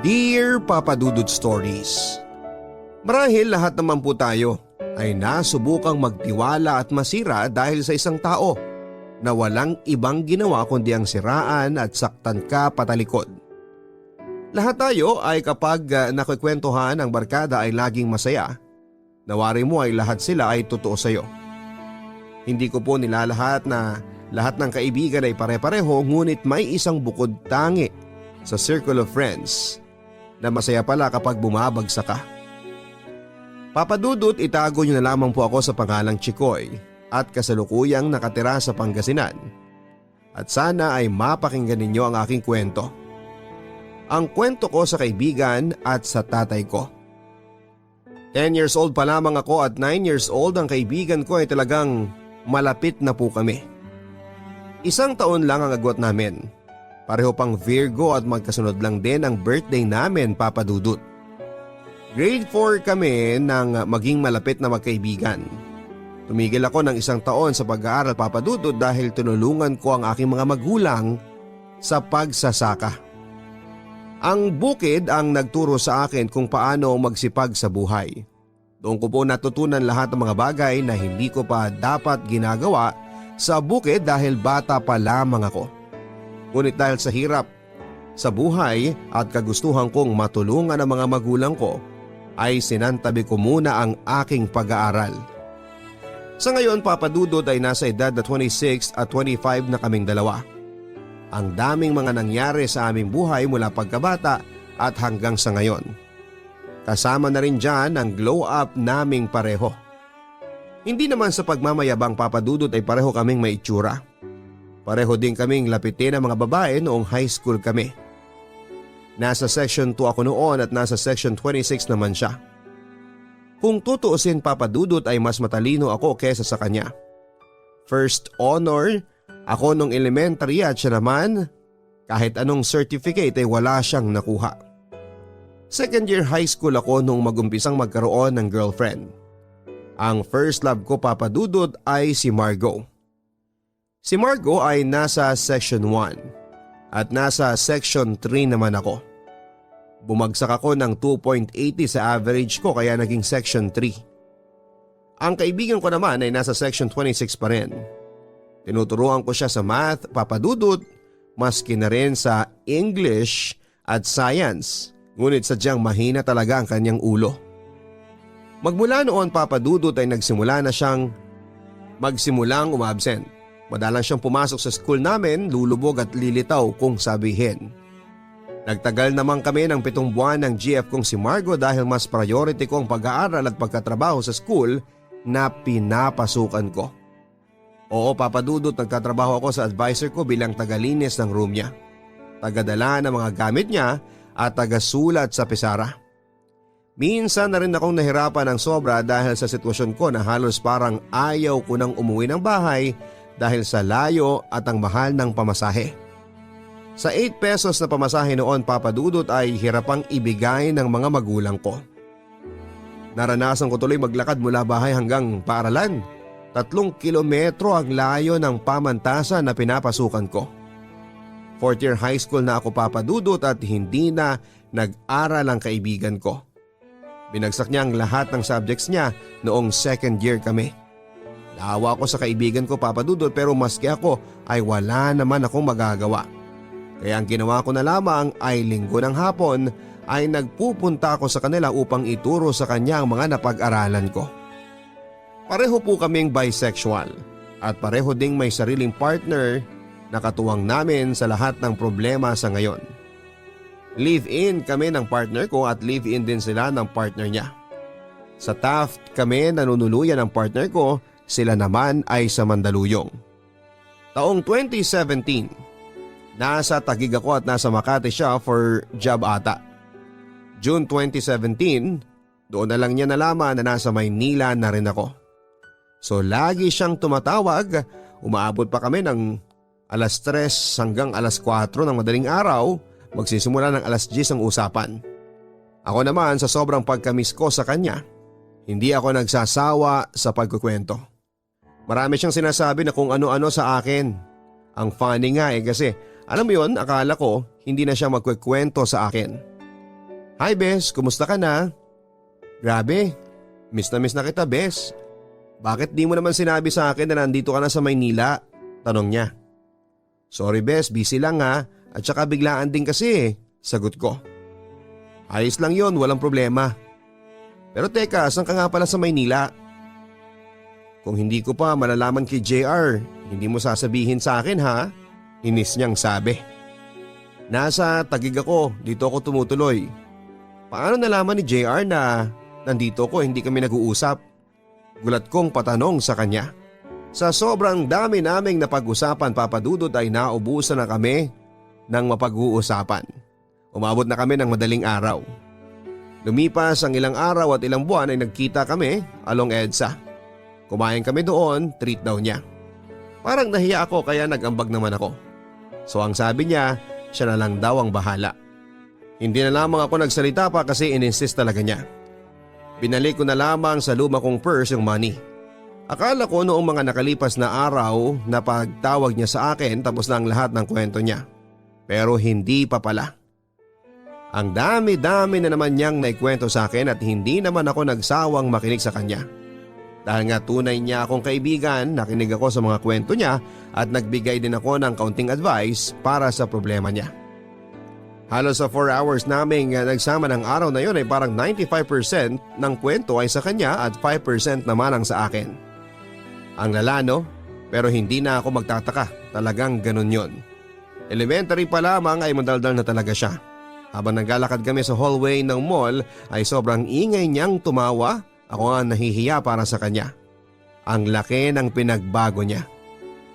Dear Papa Dudut Stories, marahil lahat naman po tayo ay nasubukang magtiwala at masira dahil sa isang tao na walang ibang ginawa kundi ang siraan at saktan ka patalikod. Lahat tayo ay kapag nakikwentuhan ang barkada ay laging masaya. Nawari mo ay lahat sila ay totoo sa iyo. Hindi ko po nilalahat na lahat ng kaibigan ay pare-pareho, ngunit may isang bukod tangi sa circle of friends na masaya pala kapag bumabagsak ka. Papa Dudut, itago niyo na lamang po ako sa pangalang Chikoy at kasalukuyang nakatira sa Pangasinan. At sana ay mapakinggan ninyo ang aking kwento. Ang kwento ko sa kaibigan at sa tatay ko. 10 years old pa lamang ako at 9 years old ang kaibigan ko ay talagang malapit na po kami. 1 taon lang ang agwat namin. Pareho pang Virgo at magkasunod lang din ang birthday namin, Papa Dudut. Grade 4 kami nang maging malapit na magkaibigan. Tumigil ako ng 1 taon sa pag-aaral, Papa Dudut, dahil tinulungan ko ang aking mga magulang sa pagsasaka. Ang bukid ang nagturo sa akin kung paano magsipag sa buhay. Doon ko po natutunan lahat ng mga bagay na hindi ko pa dapat ginagawa sa bukid dahil bata pa lamang ako. Ngunit dahil sa hirap sa buhay at kagustuhan kong matulungan ang mga magulang ko, ay sinantabi ko muna ang aking pag-aaral. Sa ngayon, Papa Dudut, ay nasa edad na 26 at 25 na kaming dalawa. Ang daming mga nangyari sa aming buhay mula pagkabata at hanggang sa ngayon. Kasama na rin dyan ang glow up naming pareho. Hindi naman sa pagmamayabang, Papa Dudut, ay pareho kaming may itsura. Pareho din kaming lapitin ng mga babae noong high school kami. Nasa section 2 ako noon at nasa section 26 naman siya. Kung tutuusin, Papa Dudut, ay mas matalino ako kesa sa kanya. First honor ako nung elementary at siya naman kahit anong certificate ay wala siyang nakuha. Second year high school ako nung magumpisang magkaroon ng girlfriend. Ang first love ko, Papa Dudut, ay si Margo. Si Margo ay nasa section 1 at nasa section 3 naman ako. Bumagsak ako ng 2.80 sa average ko kaya naging section 3. Ang kaibigan ko naman ay nasa section 26 pa rin. Tinuturuan ko siya sa math, Papa Dudut, maski na rin sa English at science. Ngunit sadyang mahina talaga ang kanyang ulo. Magmula noon, Papa Dudut, ay magsimulang umabsent. Madalang siyang pumasok sa school namin, lulubog at lilitaw kung sabihin. Nagtagal naman kami ng 7 buwan ng GF kong si Margo dahil mas priority ko ang pag-aaral at pagkatrabaho sa school na pinapasukan ko. Oo, Papa Dudut, nagtatrabaho ako sa advisor ko bilang tagalinis ng room niya, tagadala ng mga gamit niya at tagasulat sa pisara. Minsan na rin akong nahirapan ng sobra dahil sa sitwasyon ko na halos parang ayaw ko nang umuwi ng bahay dahil sa layo at ang mahal ng pamasahe. Sa 8 pesos na pamasahe noon, Papa Dudut, ay hirapang ibigay ng mga magulang ko. Naranasan ko tuloy maglakad mula bahay hanggang paaralan. 3 kilometro ang layo ng pamantasan na pinapasukan ko. 4th year high school na ako, Papa Dudut, at hindi na nag-aral ang kaibigan ko. Binagsak niya ang lahat ng subjects niya noong 2nd year kami. Naawa ako sa kaibigan ko, Papa Dudut, pero maski ako ay wala naman akong magagawa. Kaya ang ginawa ko na lamang ay linggo ng hapon ay nagpupunta ako sa kanila upang ituro sa kanya ang mga napag-aralan ko. Pareho po kaming bisexual at pareho ding may sariling partner na katuwang namin sa lahat ng problema sa ngayon. Live-in kami ng partner ko at live-in din sila ng partner niya. Sa Taft kami nanunuluyan ng partner ko, sila naman ay sa Mandaluyong. Taong 2017, nasa Taguig ako at nasa Makati siya for job ata. June 2017, doon na lang niya nalaman na nasa Maynila na rin ako. So lagi siyang tumatawag, umaabot pa kami ng alas 3 hanggang alas 4 ng madaling araw, magsisimula ng alas 10 ang usapan. Ako naman sa sobrang pagkamiss ko sa kanya, hindi ako nagsasawa sa pagkukwento. Marami siyang sinasabi na kung ano-ano sa akin. Ang funny nga kasi alam mo yun, akala ko hindi na siya magkukwento sa akin. Hi Bes, kumusta ka na? Grabe, miss na kita Bes. Bakit di mo naman sinabi sa akin na nandito ka na sa Maynila? Tanong niya. Sorry Bes, busy lang ha, at saka biglaan din kasi sagot ko. Ayos lang yon, walang problema. Pero teka, saan ka nga pala sa Maynila? Kung hindi ko pa malalaman kay JR, hindi mo sasabihin sa akin ha? Inis niyang sabi. Nasa Taguig ako, dito ako tumutuloy. Paano nalaman ni JR na nandito ko, hindi kami nag-uusap? Gulat kong patanong sa kanya. Sa sobrang dami naming napag-usapan, Papa Dudut, ay naubusan na kami ng mapag-uusapan. Umabot na kami ng madaling araw. Lumipas ang ilang araw at ilang buwan ay nagkita kami along EDSA. Kumain kami doon, treat daw niya. Parang nahiya ako kaya nag-ambag naman ako. So ang sabi niya, siya na lang daw ang bahala. Hindi na lamang ako nagsalita pa kasi ininsist talaga niya. Binalik ko na lamang sa luma kong purse yung money. Akala ko noong mga nakalipas na araw na pagtawag niya sa akin tapos na ang lahat ng kwento niya. Pero hindi pa pala. Ang dami-dami na naman niyang naikwento sa akin at hindi naman ako nagsawang makinig sa kanya. Dahil nga tunay niya akong kaibigan, nakinig ako sa mga kwento niya at nagbigay din ako ng kaunting advice para sa problema niya. Halos sa 4 hours naming nagsama ng araw na yon ay parang 95% ng kwento ay sa kanya at 5% naman ang sa akin. Ang lala no? Pero hindi na ako magtataka, talagang ganun yon. Elementary pa lamang ay madaldal na talaga siya. Habang naglalakad kami sa hallway ng mall ay sobrang ingay niyang tumawa. Ako nga nahihiya para sa kanya. Ang laki ng pinagbago niya.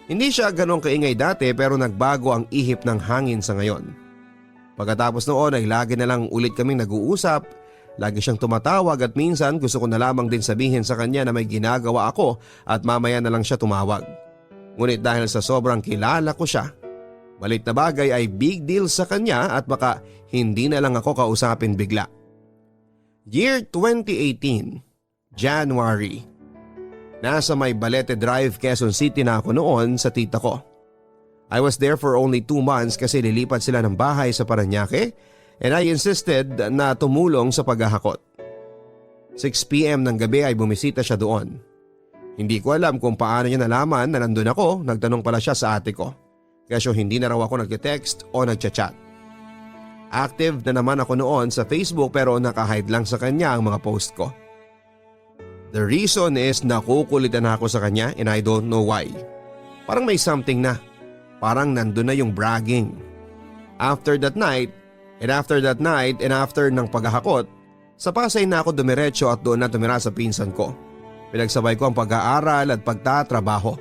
Hindi siya ganong kaingay dati pero nagbago ang ihip ng hangin sa ngayon. Pagkatapos noon ay lagi na lang ulit kaming nag-uusap. Lagi siyang tumatawag at minsan gusto ko na lamang din sabihin sa kanya na may ginagawa ako at mamaya na lang siya tumawag. Ngunit dahil sa sobrang kilala ko siya, malit na bagay ay big deal sa kanya at baka hindi na lang ako kausapin bigla. Year 2018, January. Nasa may Balete Drive, Quezon City na ako noon sa tita ko. I was there for only 2 months kasi lilipat sila ng bahay sa Parañaque and I insisted na tumulong sa paghahakot. 6 p.m. ng gabi ay bumisita siya doon. Hindi ko alam kung paano niya nalaman na nandun ako, nagtanong pala siya sa ate ko. Kasi hindi na raw ako nag-text o nag-chat. Active na naman ako noon sa Facebook pero naka-hide lang sa kanya ang mga post ko. The reason is nakukulitan ako sa kanya and I don't know why. Parang may something na. Parang nandun na yung bragging. After that night and after ng paghahakot, sa Pasay na ako dumiretso at doon na tumira sa pinsan ko. Pinagsabay ko ang pag-aaral at pagtatrabaho.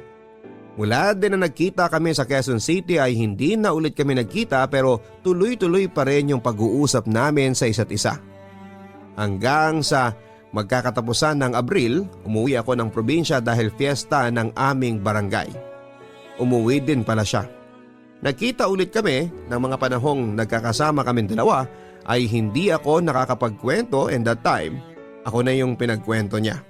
Mula din na nagkita kami sa Quezon City ay hindi na ulit kami nagkita pero tuloy-tuloy pa rin yung pag-uusap namin sa isa't isa. Hanggang sa magkakatapusan ng Abril, umuwi ako ng probinsya dahil fiesta ng aming barangay. Umuwi din pala siya. Nagkita ulit kami ng mga panahong nagkakasama kaming dalawa ay hindi ako nakakapagkwento and that time, ako na yung pinagkwento niya.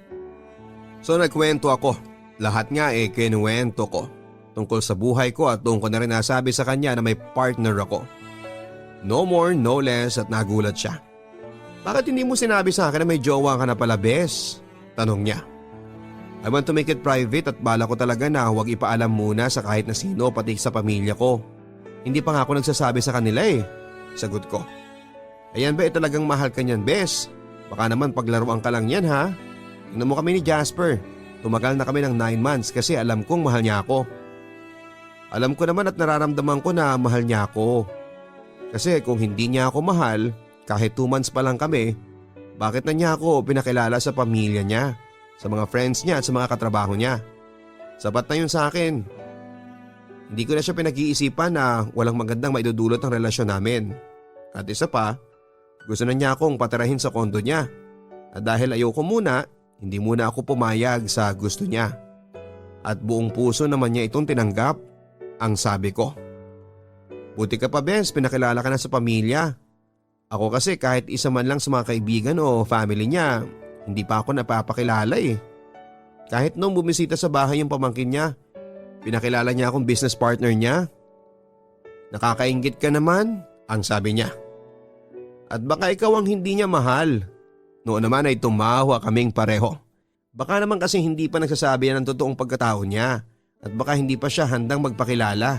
So nagkwento ako, lahat nga kinuwento ko tungkol sa buhay ko at doon ko na rin nasabi sa kanya na may partner ako. No more, no less at nagulat siya. Bakit hindi mo sinabi sa akin na may jowa ka na pala, Bes? Tanong niya. I want to make it private at bala ko talaga na huwag ipaalam muna sa kahit na sino pati sa pamilya ko. Hindi pa nga ako nagsasabi sa kanila Sagot ko. Ayan ba talagang mahal ka niyan, Bes? Baka naman paglaruan ka lang yan ha? Tingnan mo kami ni Jasper. Tumagal na kami ng 9 months kasi alam kong mahal niya ako. Alam ko naman at nararamdaman ko na mahal niya ako. Kasi kung hindi niya ako mahal, kahit 2 months pa lang kami, bakit na niya ako pinakilala sa pamilya niya, sa mga friends niya at sa mga katrabaho niya? Sapat na yun sa akin. Hindi ko na siya pinag-iisipan na walang magandang maidudulot ang relasyon namin. At isa pa, gusto na niya akong patirahin sa kondo niya. At dahil ayoko muna, hindi muna ako pumayag sa gusto niya. At buong puso naman niya itong tinanggap, ang sabi ko. Buti ka pa, Bes, pinakilala ka na sa pamilya. Ako kasi kahit isa man lang sa mga kaibigan o family niya, hindi pa ako napapakilala Kahit nung bumisita sa bahay yung pamangkin niya, pinakilala niya akong business partner niya. Nakakainggit ka naman, ang sabi niya. At baka ikaw ang hindi niya mahal. Noon naman ay tumawa kaming pareho. Baka naman kasi hindi pa nagsasabi ng totoong pagkatao niya at baka hindi pa siya handang magpakilala.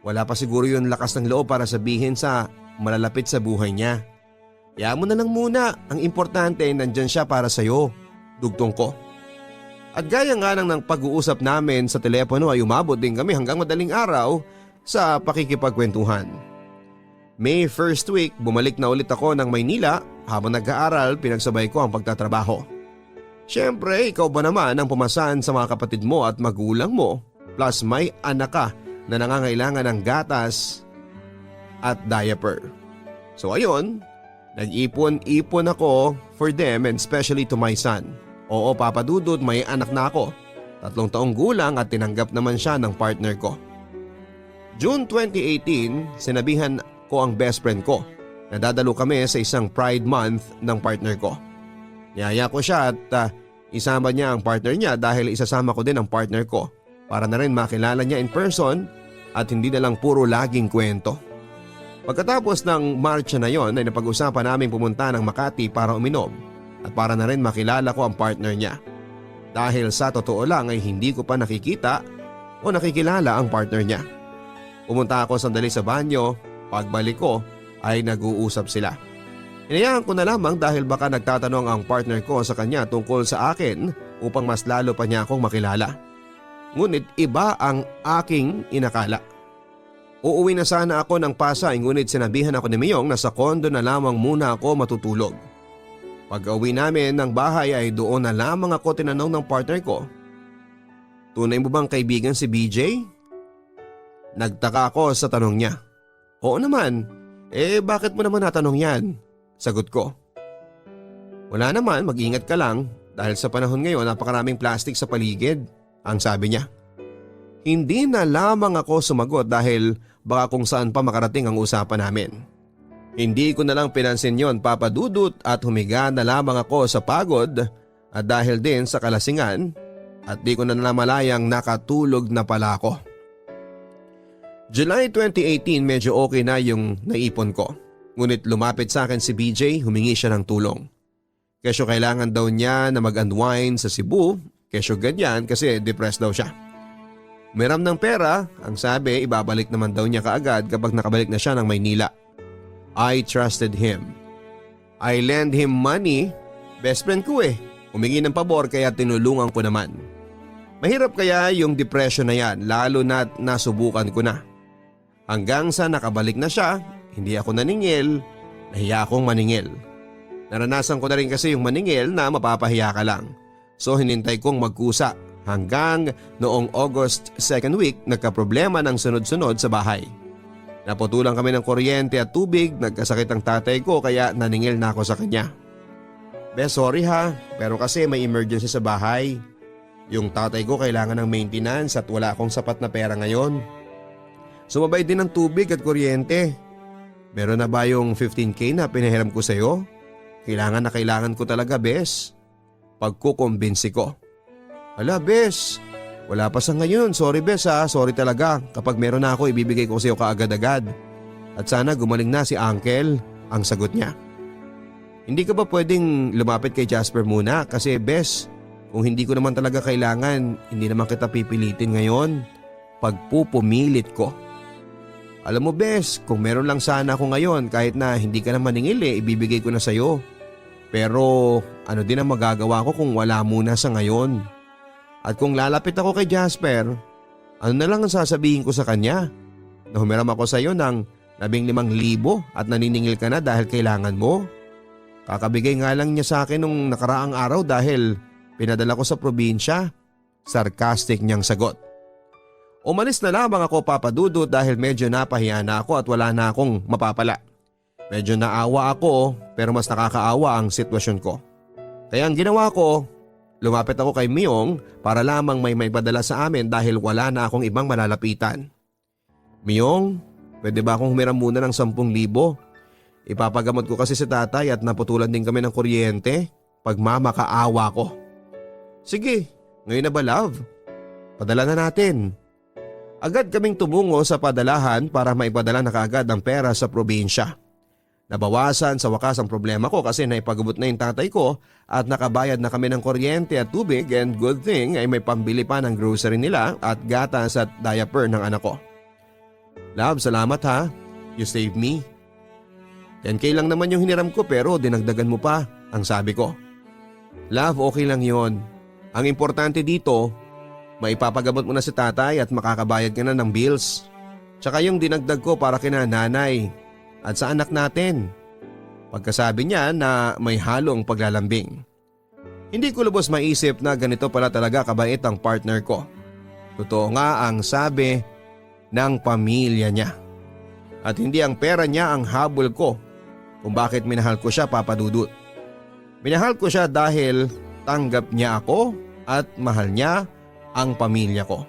Wala pa siguro yung lakas ng loob para sabihin sa malalapit sa buhay niya. Kaya mo na lang muna, ang importante nandyan siya para sa'yo, dugtong ko. At gaya nga ng pag-uusap namin sa telepono ay umabot din kami hanggang madaling araw sa pakikipagkwentuhan. May first week bumalik na ulit ako ng Maynila habang nag-aaral pinagsabay ko ang pagtatrabaho. Siyempre ikaw ba naman ang pumasan sa mga kapatid mo at magulang mo plus may anak ka na nangangailangan ng gatas at diaper. So ayun, nag-ipon-ipon ako for them and especially to my son. Oo Papa Dudut, may anak na ako. 3 taong gulang at tinanggap naman siya ng partner ko. June 2018, sinabihan ko ang best friend ko na dadalo kami sa isang Pride Month ng partner ko. Niyaya ko siya at isama niya ang partner niya dahil isasama ko din ang partner ko para na rin makilala niya in person at hindi na lang puro laging kwento. Pagkatapos ng marcha na yon ay napag-usapan namin pumunta ng Makati para uminom at para na rin makilala ko ang partner niya. Dahil sa totoo lang ay hindi ko pa nakikita o nakikilala ang partner niya. Pumunta ako sandali sa banyo, pagbalik ko ay nag-uusap sila. Inayaan ko na lamang dahil baka nagtatanong ang partner ko sa kanya tungkol sa akin upang mas lalo pa niya akong makilala. Ngunit iba ang aking inakala. Uuwi na sana ako ng Pasay ngunit sinabihan ako ni Miyong na sa kondo na lamang muna ako matutulog. Pag-uwi namin ng bahay ay doon na lamang ako tinanong ng partner ko. Tunay mo bang kaibigan si BJ? Nagtaka ako sa tanong niya. Oo naman, bakit mo naman natanong yan? Sagot ko. Wala naman, mag-ingat ka lang dahil sa panahon ngayon napakaraming plastic sa paligid, ang sabi niya. Hindi na lamang ako sumagot dahil baka kung saan pa makarating ang usapan namin. Hindi ko na lang pinansin yon Papa Dudut at humiga na lamang ako sa pagod at dahil din sa kalasingan at di ko na namalayang nakatulog na pala ako. July 2018 medyo okay na yung naipon ko. Ngunit lumapit sa akin si BJ, humingi siya ng tulong. Kesyo kailangan daw niya na mag-unwind sa Cebu, kesyo ganyan kasi depressed daw siya. Umiram ng pera, ang sabi ibabalik naman daw niya kaagad kapag nakabalik na siya ng Maynila. I trusted him. I lend him money, best friend ko humingi ng pabor kaya tinulungan ko naman. Mahirap kaya yung depression na yan lalo na nasubukan ko na. Hanggang sa nakabalik na siya, hindi ako naningil, nahiya akong maningil. Naranasan ko na rin kasi yung maningil na mapapahiya ka lang. So hinintay kong magkusa hanggang noong August 2nd week nagkaproblema ng sunod-sunod sa bahay. Naputulan kami ng kuryente at tubig, nagkasakit ang tatay ko kaya naningil na ako sa kanya. Sorry ha, pero kasi may emergency sa bahay. Yung tatay ko kailangan ng maintenance at wala akong sapat na pera ngayon. Sumabay din ng tubig at kuryente. Meron na ba yung 15K na pinahiram ko sa'yo? Kailangan na kailangan ko talaga, Bes. Pagkukumbinsi ko. Ala, Bes. Wala pa sa ngayon. Sorry, Bes ha. Sorry talaga. Kapag meron na ako, ibibigay ko sa'yo kaagad-agad. At sana gumaling na si Uncle. Ang sagot niya. Hindi ka ba pwedeng lumapit kay Jasper muna? Kasi, Bes, kung hindi ko naman talaga kailangan, hindi naman kita pipilitin ngayon. Pagpupumilit ko. Alam mo Bes, kung meron lang sana ako ngayon kahit na hindi ka na maningil ibibigay ko na sa'yo. Pero ano din ang magagawa ko kung wala muna sa ngayon? At kung lalapit ako kay Jasper, ano na lang ang sasabihin ko sa kanya? Na humiram ako sa'yo ng 15,000 at naniningil ka na dahil kailangan mo? Kakabigay nga lang niya sa akin nung nakaraang araw dahil pinadala ko sa probinsya. Sarcastic niyang sagot. Umalis na lamang ako Papa Dudut dahil medyo napahiya na ako at wala na akong mapapala. Medyo naawa ako pero mas nakakaawa ang sitwasyon ko. Kaya ang ginawa ko, lumapit ako kay Miyong para lamang may padala sa amin dahil wala na akong ibang malalapitan. Miyong, pwede ba akong humiram muna ng 10,000? Ipapagamot ko kasi si tatay at naputulan din kami ng kuryente. Pagmamakaawa ko. Sige, ngayon na ba love? Padala na natin. Agad kaming tumungo sa padalahan para maipadala na kaagad ang pera sa probinsya. Nabawasan sa wakas ang problema ko kasi naipagabot na yung tatay ko at nakabayad na kami ng kuryente at tubig, and good thing ay may pambili pa ng grocery nila at gatas at diaper ng anak ko. Love, salamat ha. You saved me. 10K lang naman yung hiniram ko pero dinagdagan mo pa, ang sabi ko. Love, okay lang yon. Ang importante dito, maipapagabot mo na si tatay at makakabayad ka na ng bills. Tsaka yung dinagdag ko para kina nanay at sa anak natin. Pagkasabi niya na may halong paglalambing. Hindi ko lubos maisip na ganito pala talaga kabait ang partner ko. Totoo nga ang sabi ng pamilya niya. At hindi ang pera niya ang habol ko kung bakit minahal ko siya, Papa Dudut. Minahal ko siya dahil tanggap niya ako at mahal niya ang pamilya ko.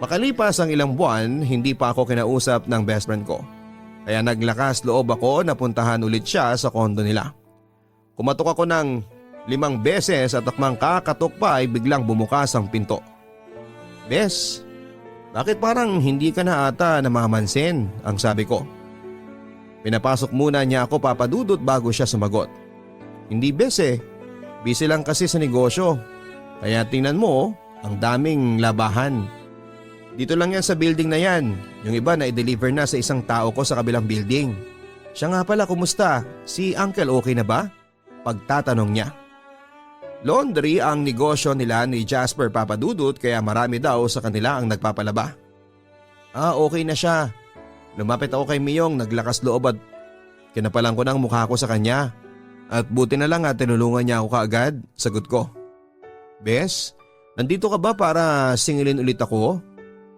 Makalipas ang ilang buwan, hindi pa ako kinausap ng best friend ko. Kaya naglakas loob ako na puntahan ulit siya sa kondo nila. Kumatok ako ng 5 beses at akmang kakatok pa ay biglang bumukas ang pinto. Bes, bakit parang hindi ka na ata namamansin, ang sabi ko. Pinapasok muna niya ako, Papa Dudut, bago siya sumagot. Hindi bes busy lang kasi sa negosyo. Kaya tingnan mo, ang daming labahan. Dito lang yan sa building na yan. Yung iba na i-deliver na sa isang tao ko sa kabilang building. Siya nga pala, kumusta? Si Uncle okay na ba? Pagtatanong niya. Laundry ang negosyo nila ni Jasper, Papa Dudut, kaya marami daw sa kanila ang nagpapalaba. Okay na siya. Lumapit ako kay Miyong, naglakas loob at kinapalan ko ng mukha ko sa kanya. At buti na lang at tinulungan niya ako kaagad, sagot ko. Bes, nandito ka ba para singilin ulit ako?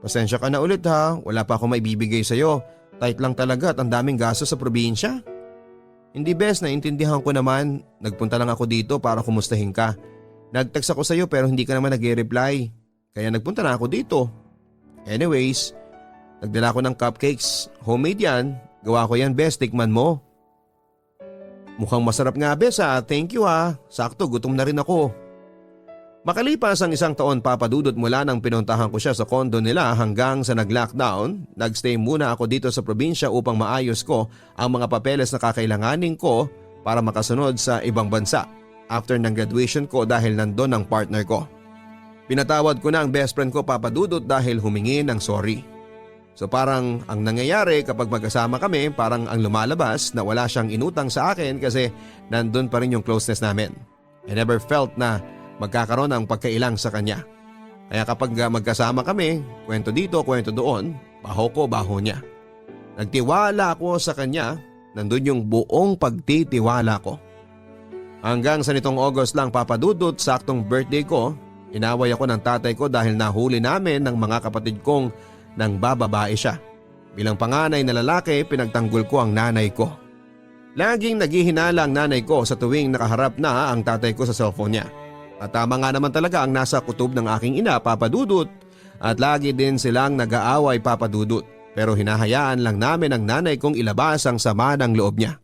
Pasensya ka na ulit ha, wala pa ako maibibigay sa'yo. Tight lang talaga at ang daming gasto sa probinsya. Hindi bes, naintindihan ko naman. Nagpunta lang ako dito para kumustahin ka. Nag-text ako sa'yo pero hindi ka naman nag-reply. Kaya nagpunta na ako dito. Anyways, nagdala ko ng cupcakes. Homemade yan. Gawa ko yan bes, tikman mo. Mukhang masarap nga bes ha, thank you ha. Sakto, gutom na rin ako. Makalipas ang 1 taon, Papa Dudut, mula nang pinuntahan ko siya sa kondo nila hanggang sa nag-lockdown, nagstay muna ako dito sa probinsya upang maayos ko ang mga papeles na kakailanganin ko para makasunod sa ibang bansa after ng graduation ko dahil nandun ang partner ko. Pinatawad ko na ang best friend ko, Papa Dudut, dahil humingi ng sorry. So parang ang nangyayari kapag magkasama kami, parang ang lumalabas na wala siyang inutang sa akin kasi nandun pa rin yung closeness namin. I never felt na magkakaroon ng pagkailang sa kanya. Kaya kapag magkasama kami, kwento dito, kwento doon, baho ko, baho niya. Nagtiwala ako sa kanya, nandun yung buong pagtitiwala ko. Hanggang sa nitong August lang, Papa Dudut, saktong birthday ko, inaway ako ng tatay ko dahil nahuli namin ng mga kapatid kong nang bababae siya. Bilang panganay na lalaki, pinagtanggol ko ang nanay ko. Laging naghihinala ang nanay ko sa tuwing nakaharap na ang tatay ko sa cellphone niya. At tama nga naman talaga ang nasa kutob ng aking ina, Papa Dudut, at lagi din silang nag-aaway, Papa Dudut, pero hinahayaan lang namin ang nanay kong ilabas ang sama ng loob niya.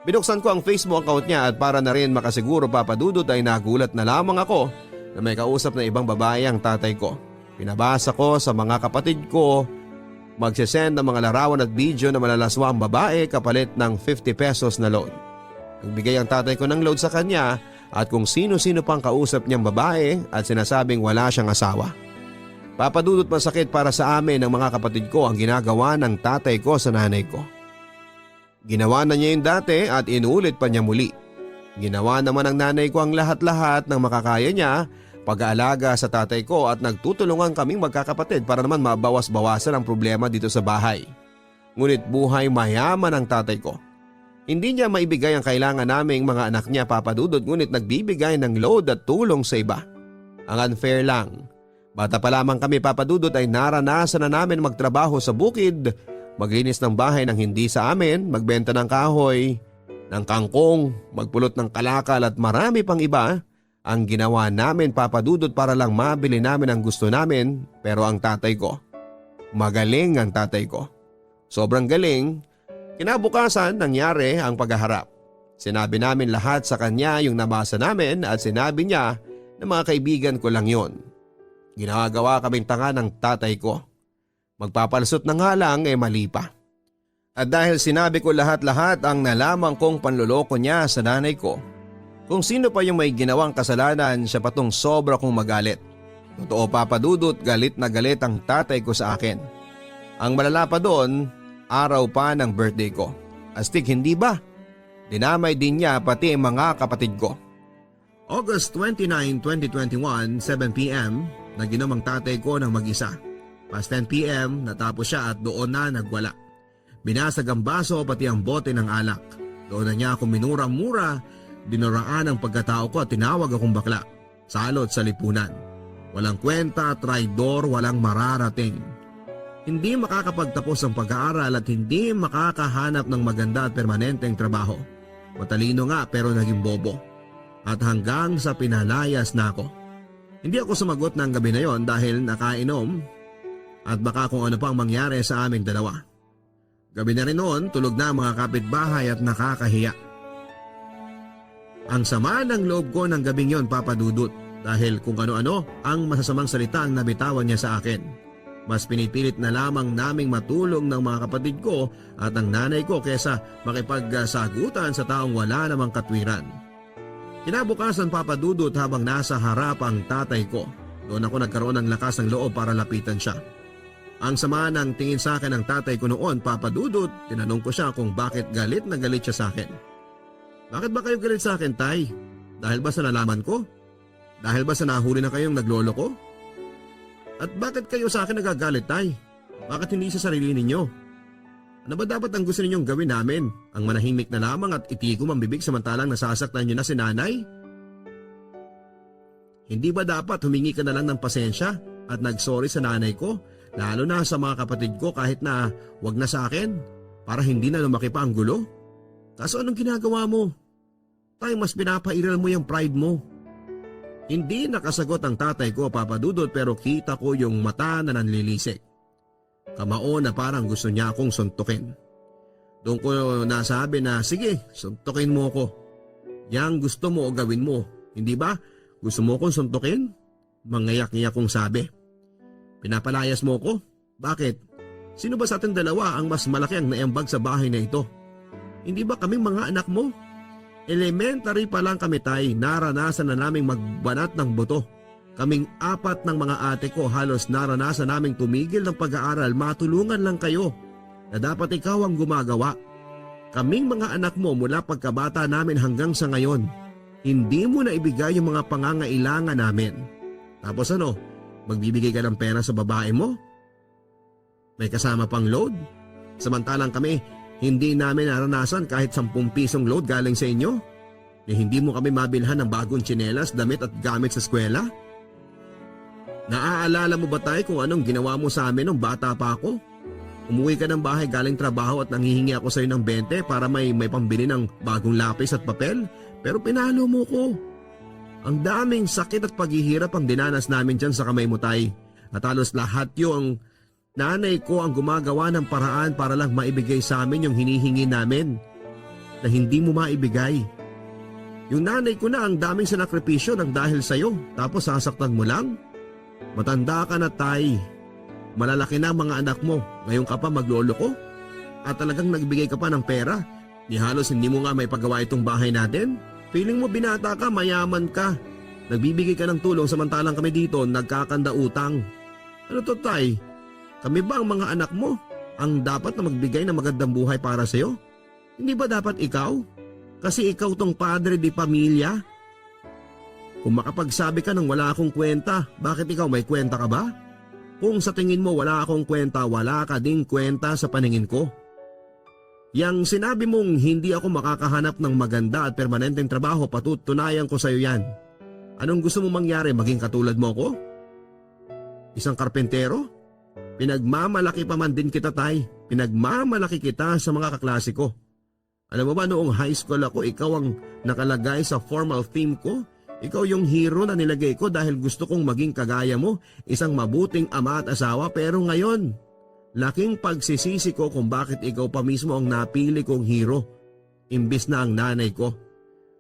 Binuksan ko ang Facebook account niya at para na rin makasiguro, Papa Dudut, ay nagulat na lamang ako na may kausap na ibang babae ang tatay ko. Pinabasa ko sa mga kapatid ko, magsisend ng mga larawan at video na malalaswa ang babae kapalit ng 50 pesos na loan. Nagbigay ang tatay ko ng load sa kanya at kung sino-sino pang kausap niyang babae at sinasabing wala siyang asawa. Papa Dudut, masakit para sa amin ng mga kapatid ko ang ginagawa ng tatay ko sa nanay ko. Ginawa na niya yung dati at inulit pa niya muli. Ginawa naman ng nanay ko ang lahat-lahat ng makakaya niya, pag-aalaga sa tatay ko at nagtutulungan kaming magkakapatid para naman mabawas-bawasan ang problema dito sa bahay. Ngunit buhay mayaman ang tatay ko. Hindi niya maibigay ang kailangan naming mga anak niya, Papa Dudut, ngunit nagbibigay ng load at tulong sa iba. Ang unfair lang. Bata pa lamang kami, Papa Dudut, ay naranasan na namin magtrabaho sa bukid, maglinis ng bahay ng hindi sa amin, magbenta ng kahoy, ng kangkong, magpulot ng kalakal at marami pang iba. Ang ginawa namin, Papa Dudut, para lang mabili namin ang gusto namin, pero ang tatay ko, magaling ang tatay ko. Sobrang galing. Kinabukasan nangyari ang paghaharap. Sinabi namin lahat sa kanya yung nabasa namin at sinabi niya na mga kaibigan ko lang yon. Ginagawa kaming tanga ng tatay ko. Magpapalusot na nga lang mali pa. At dahil sinabi ko lahat-lahat ang nalaman kong panloloko niya sa nanay ko, kung sino pa yung may ginawang kasalanan siya patong sobra kong magalit. Totoo Papa Dudut, galit na galit ang tatay ko sa akin. Ang malala pa doon, araw pa ng birthday ko. Astig hindi ba? Dinamay din niya pati mga kapatid ko. August 29, 2021, 7pm, naginom ang tatay ko ng mag-isa. Past 10pm, natapos siya at doon na nagwala. Binasag ang baso pati ang bote ng alak. Doon na niya ako minura-mura, dinuraan ang pagkatao ko at tinawag akong bakla. Salot sa lipunan. Walang kwenta, traidor, walang mararating. Hindi makakapagtapos ang pag-aaral at hindi makakahanap ng maganda at permanenteng trabaho. Matalino nga pero naging bobo. At hanggang sa pinalayas na ako. Hindi ako sumagot ng gabi na yon dahil nakainom at baka kung ano pang mangyari sa aming dalawa. Gabi na rin noon, tulog na ang mga kapitbahay at nakakahiya. Ang sama ng loob ko ng gabing yon, Papa Dudut, dahil kung ano-ano ang masasamang salita ang nabitawan niya sa akin. Mas pinipilit na lamang naming matulong ng mga kapatid ko at ang nanay ko kesa makipagsagutan sa taong wala namang katwiran. Kinabukasan, Papa Dudut, habang nasa harap ang tatay ko, doon ako nagkaroon ng lakas ng loob para lapitan siya. Ang sama ng tingin sa akin ng tatay ko noon, Papa Dudut, tinanong ko siya kung bakit galit na galit siya sa akin. Bakit ba kayo galit sa akin, Tay? Dahil ba sa nalaman ko? Dahil ba sa nahuli na kayong naglolo ko? At bakit kayo sa akin nagagalit, Tay? Bakit hindi sa sarili ninyo? Ano ba dapat ang gusto ninyong gawin namin? Ang manahimik na lamang at itikom ang bibig samantalang nasasaktan nyo na si nanay? Hindi ba dapat humingi ka na lang ng pasensya at nagsorry sa nanay ko? Lalo na sa mga kapatid ko kahit na wag na sa akin para hindi na lumaki pa ang gulo. Kaso anong ginagawa mo? Tay, mas pinapairal mo yung pride mo. Hindi nakasagot ang tatay ko, Papa Dudut, pero kita ko yung mata na nanlilisik. Kamao na parang gusto niya akong suntukin. Doon ko nasabi na sige, suntukin mo ko. Yang gusto mo o gawin mo. Hindi ba? Gusto mo akong suntukin? Mangayak-ngayak kong sabi. Pinapalayas mo ko? Bakit? Sino ba sa ating dalawa ang mas malaki ang naiambag sa bahay na ito? Hindi ba kaming mga anak mo? Elementary pa lang kami, Tay, naranasan na naming magbanat ng buto. Kaming apat ng mga ate ko halos naranasan naming tumigil ng pag-aaral, matulungan lang kayo na dapat ikaw ang gumagawa. Kaming mga anak mo mula pagkabata namin hanggang sa ngayon, hindi mo na ibigay yung mga pangangailangan namin. Tapos ano? Magbibigay ka ng pera sa babae mo? May kasama pang load? Samantalang kami, hindi namin naranasan kahit 10 pisong load galing sa inyo? Hindi mo kami mabilhan ng bagong tsinelas, damit at gamit sa eskwela? Naaalala mo ba tayo kung anong ginawa mo sa amin nung bata pa ako? Umuwi ka ng bahay galing trabaho at nanghihingi ako sa iyo ng 20 para may pambili ng bagong lapis at papel, pero pinalo mo ko. Ang daming sakit at paghihirap ang dinanas namin dyan sa kamay mo, Tay. At halos lahat yung nanay ko ang gumagawa ng paraan para lang maibigay sa amin yung hinihingi namin na hindi mo maibigay. Yung nanay ko na ang daming sinakripisyo ng dahil sa'yo, tapos sasaktan mo lang? Matanda ka na, Tay. Malalaki na ang mga anak mo, ngayon ka pa maglolo ko? At talagang nagbigay ka pa ng pera? Di halos hindi mo nga may pagawa itong bahay natin? Feeling mo binata ka, mayaman ka. Nagbibigay ka ng tulong samantalang kami dito nagkakanda utang. Ano to, Tay? Kami ba ang mga anak mo ang dapat na magbigay ng magandang buhay para sa'yo? Hindi ba dapat ikaw? Kasi ikaw tong padre di pamilya. Kung makapagsabi ka ng wala akong kwenta, bakit ikaw may kwenta ka ba? Kung sa tingin mo wala akong kwenta, wala ka ding kwenta sa paningin ko. Yang sinabi mong hindi ako makakahanap ng maganda at permanenteng trabaho, patutunayan ko sa iyo yan. Anong gusto mo mangyari, maging katulad mo ko? Isang karpentero? Pinagmamalaki pa man din kita, Tay. Pinagmamalaki kita sa mga kaklase ko. Alam mo ba, noong high school ako, ikaw ang nakalagay sa formal theme ko? Ikaw yung hero na nilagay ko dahil gusto kong maging kagaya mo, isang mabuting ama at asawa, pero ngayon, laking pagsisisi ko kung bakit ikaw pa mismo ang napili kong hero, imbis na ang nanay ko.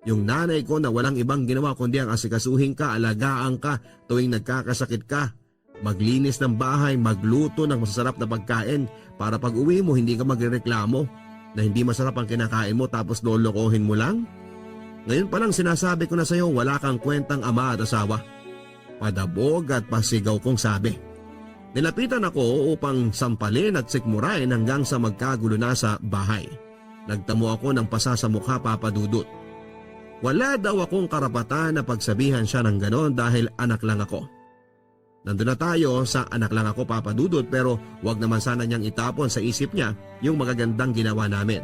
Yung nanay ko na walang ibang ginawa kundi ang asikasuhin ka, alagaan ka tuwing nagkakasakit ka. Maglinis ng bahay, magluto ng masasarap na pagkain para pag uwi mo hindi ka magrereklamo na hindi masarap ang kinakain mo tapos lolokohin mo lang. Ngayon pa lang sinasabi ko na sa'yo wala kang kwentang ama at asawa. Padabog at pasigaw kong sabi. Nilapitan ako upang sampalin at sikmurain hanggang sa magkagulo na sa bahay. Nagtamo ako ng pasa sa mukha, Papa Dudut. Wala daw akong karapatan na pagsabihan siya ng ganon dahil anak lang ako. Nandun na tayo sa anak lang ako, Papa Dudut, pero wag naman sana niyang itapon sa isip niya yung magagandang ginawa namin.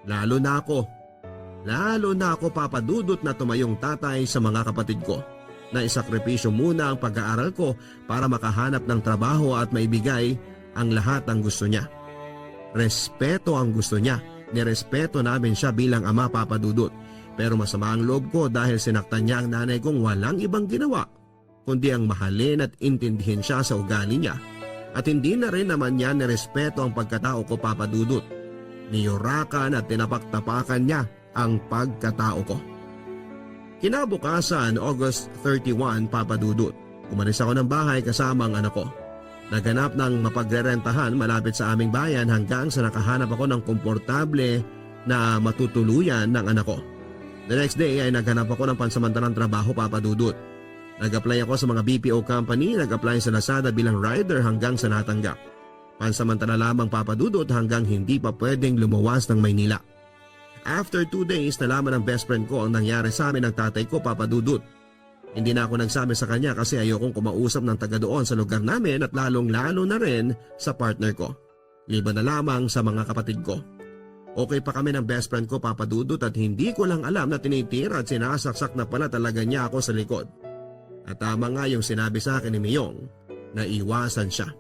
Lalo na ako, Papa Dudut, na tumayong tatay sa mga kapatid ko. Na isakripisyo muna ang pag-aaral ko para makahanap ng trabaho at maibigay ang lahat ng gusto niya. Respeto ang gusto niya. Nirespeto namin siya bilang ama, Papa Dudut. Pero masama ang loob ko dahil sinaktan niya ang nanay kong walang ibang ginawa kundi ang mahalin at intindihin siya sa ugali niya. At hindi na rin naman niya nirespeto ang pagkatao ko, Papa Dudut. Niyurakan at tinapaktapakan niya ang pagkatao ko. Kinabukasan, August 31, Papa Dudut, umalis ako ng bahay kasama ang anak ko. Naganap ng mapagrerentahan malapit sa aming bayan hanggang sa nakahanap ako ng komportable na matutuluyan ng anak ko. The next day ay naghanap ako ng pansamantalang trabaho, Papa Dudut. Nag-apply ako sa mga BPO company, nag-apply sa Lazada bilang rider hanggang sa natanggap. Pansamantala lamang, Papa Dudut, hanggang hindi pa pwedeng lumuwas ng Maynila. After 2 days, nalaman ng best friend ko ang nangyari sa amin ng tatay ko, Papa Dudut. Hindi na ako nagsabi sa kanya kasi ayokong kumausap ng taga doon sa lugar namin at lalong-lalo na rin sa partner ko. Liban na lamang sa mga kapatid ko. Okay pa kami ng best friend ko, Papa Dudut, at hindi ko lang alam na tinitira at sinasaksak na pala talaga niya ako sa likod. At tama nga yung sinabi sa akin ni Miyong na iwasan siya.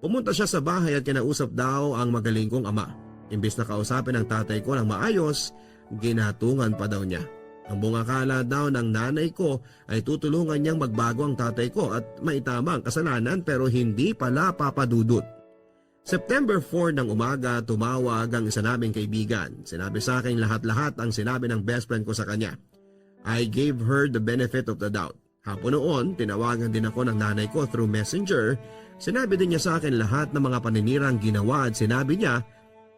Pumunta siya sa bahay at kinausap daw ang magaling kong ama. Imbis na kausapin ang tatay ko ng maayos, ginatungan pa daw niya. Ang buong akala daw ng nanay ko ay tutulungan niyang magbago ang tatay ko at maitama ang kasalanan, pero hindi pala, Papa Dudut. September 4 ng umaga, tumawag ang isa naming kaibigan. Sinabi sa akin lahat-lahat ang sinabi ng best friend ko sa kanya. I gave her the benefit of the doubt. Hapon noon, tinawagan din ako ng nanay ko through messenger. Sinabi din niya sa akin lahat ng mga paninirang ginawa at sinabi niya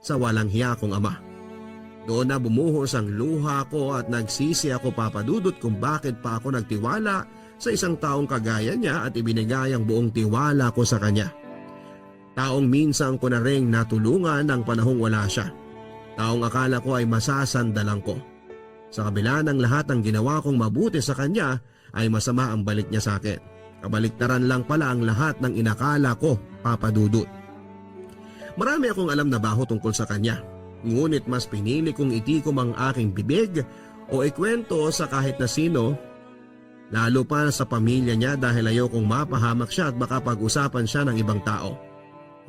sa walang hiya kong ama. Doon na bumuhos ang luha ko at nagsisi ako, Papa Dudut, kung bakit pa ako nagtiwala sa isang taong kagaya niya at ibinigay ang buong tiwala ko sa kanya. Taong minsan ko na ring natulungan ng panahong wala siya. Taong akala ko ay masasandalan ko. Sa kabila ng lahat ng ginawa kong mabuti sa kanya, ay masama ang balik niya sa akin. Kabaliktaran lang pala ang lahat ng inakala ko, Papa Dudut. Marami akong alam na baho tungkol sa kanya. Ngunit mas pinili kong itikom ang aking bibig o ikwento sa kahit na sino, lalo pa sa pamilya niya dahil ayokong mapahamak siya at baka pag-usapan siya ng ibang tao.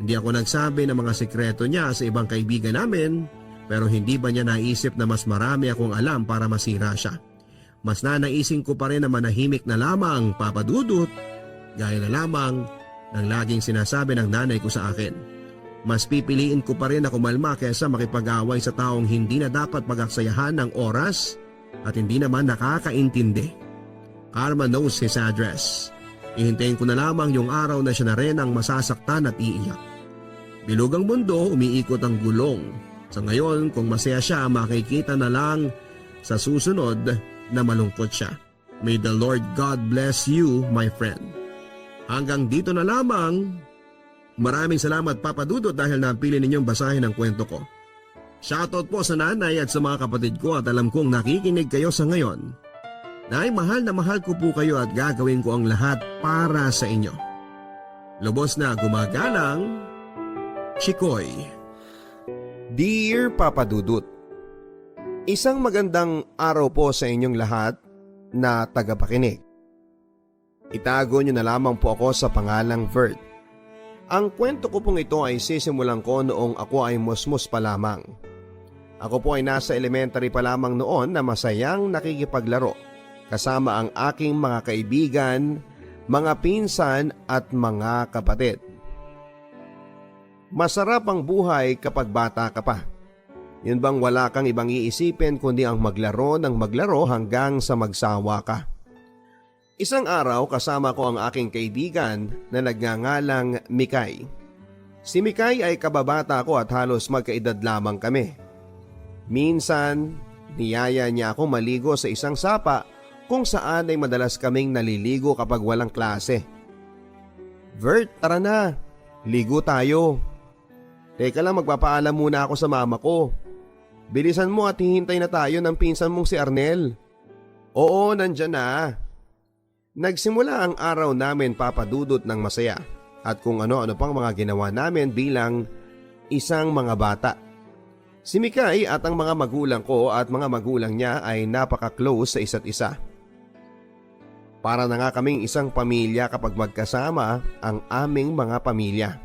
Hindi ako nagsabi ng mga sikreto niya sa ibang kaibigan namin, pero hindi ba niya naisip na mas marami akong alam para masira siya? Mas nanaisin ko pa rin na manahimik na lamang, Papa Dudut, gaya na lamang ng laging sinasabi ng nanay ko sa akin. Mas pipiliin ko pa rin na kumalma kaysa makipag-away sa taong hindi na dapat pag-aksayahan ng oras at hindi naman nakakaintindi. Karma knows his address. Ihintayin ko na lamang yung araw na siya na rin ang masasaktan at iiyak. Bilugang mundo, umiikot ang gulong. Sa ngayon, kung masaya siya, makikita na lang sa susunod na malungkot siya. May the Lord God bless you, my friend. Hanggang dito na lamang. Maraming salamat, Papa Dudut, dahil napili ninyong basahin ang kwento ko. Shoutout po sa nanay at sa mga kapatid ko at alam kong nakikinig kayo sa ngayon. Nay, mahal na mahal ko po kayo at gagawin ko ang lahat para sa inyo. Lubos na gumagalang, Chikoy. Dear Papa Dudut, isang magandang araw po sa inyong lahat na tagapakinig. Itago niyo na lamang po ako sa pangalang Vert. Ang kwento ko pong ito ay sisimulan ko noong ako ay musmus pa lamang. Ako po ay nasa elementary pa lamang noon na masayang nakikipaglaro kasama ang aking mga kaibigan, mga pinsan at mga kapatid. Masarap ang buhay kapag bata ka pa. Yun bang wala kang ibang iisipin kundi ang maglaro ng maglaro hanggang sa magsawa ka. Isang araw kasama ko ang aking kaibigan na nagngangalang Mikay. Si Mikay ay kababata ko at halos magkaedad lamang kami. Minsan, niyaya niya ako maligo sa isang sapa kung saan ay madalas kaming naliligo kapag walang klase. "Vert, tara na. Ligo tayo." "Teka lang, magpapaalam muna ako sa mama ko. Bilisan mo at hihintay na tayo ng pinsan mong si Arnel." "Oo, nandyan na." Nagsimula ang araw namin papadudot ng masaya at kung ano-ano pang mga ginawa namin bilang isang mga bata. Si Mikay at ang mga magulang ko at mga magulang niya ay napaka-close sa isa't isa. Para na nga kaming isang pamilya kapag magkasama ang aming mga pamilya.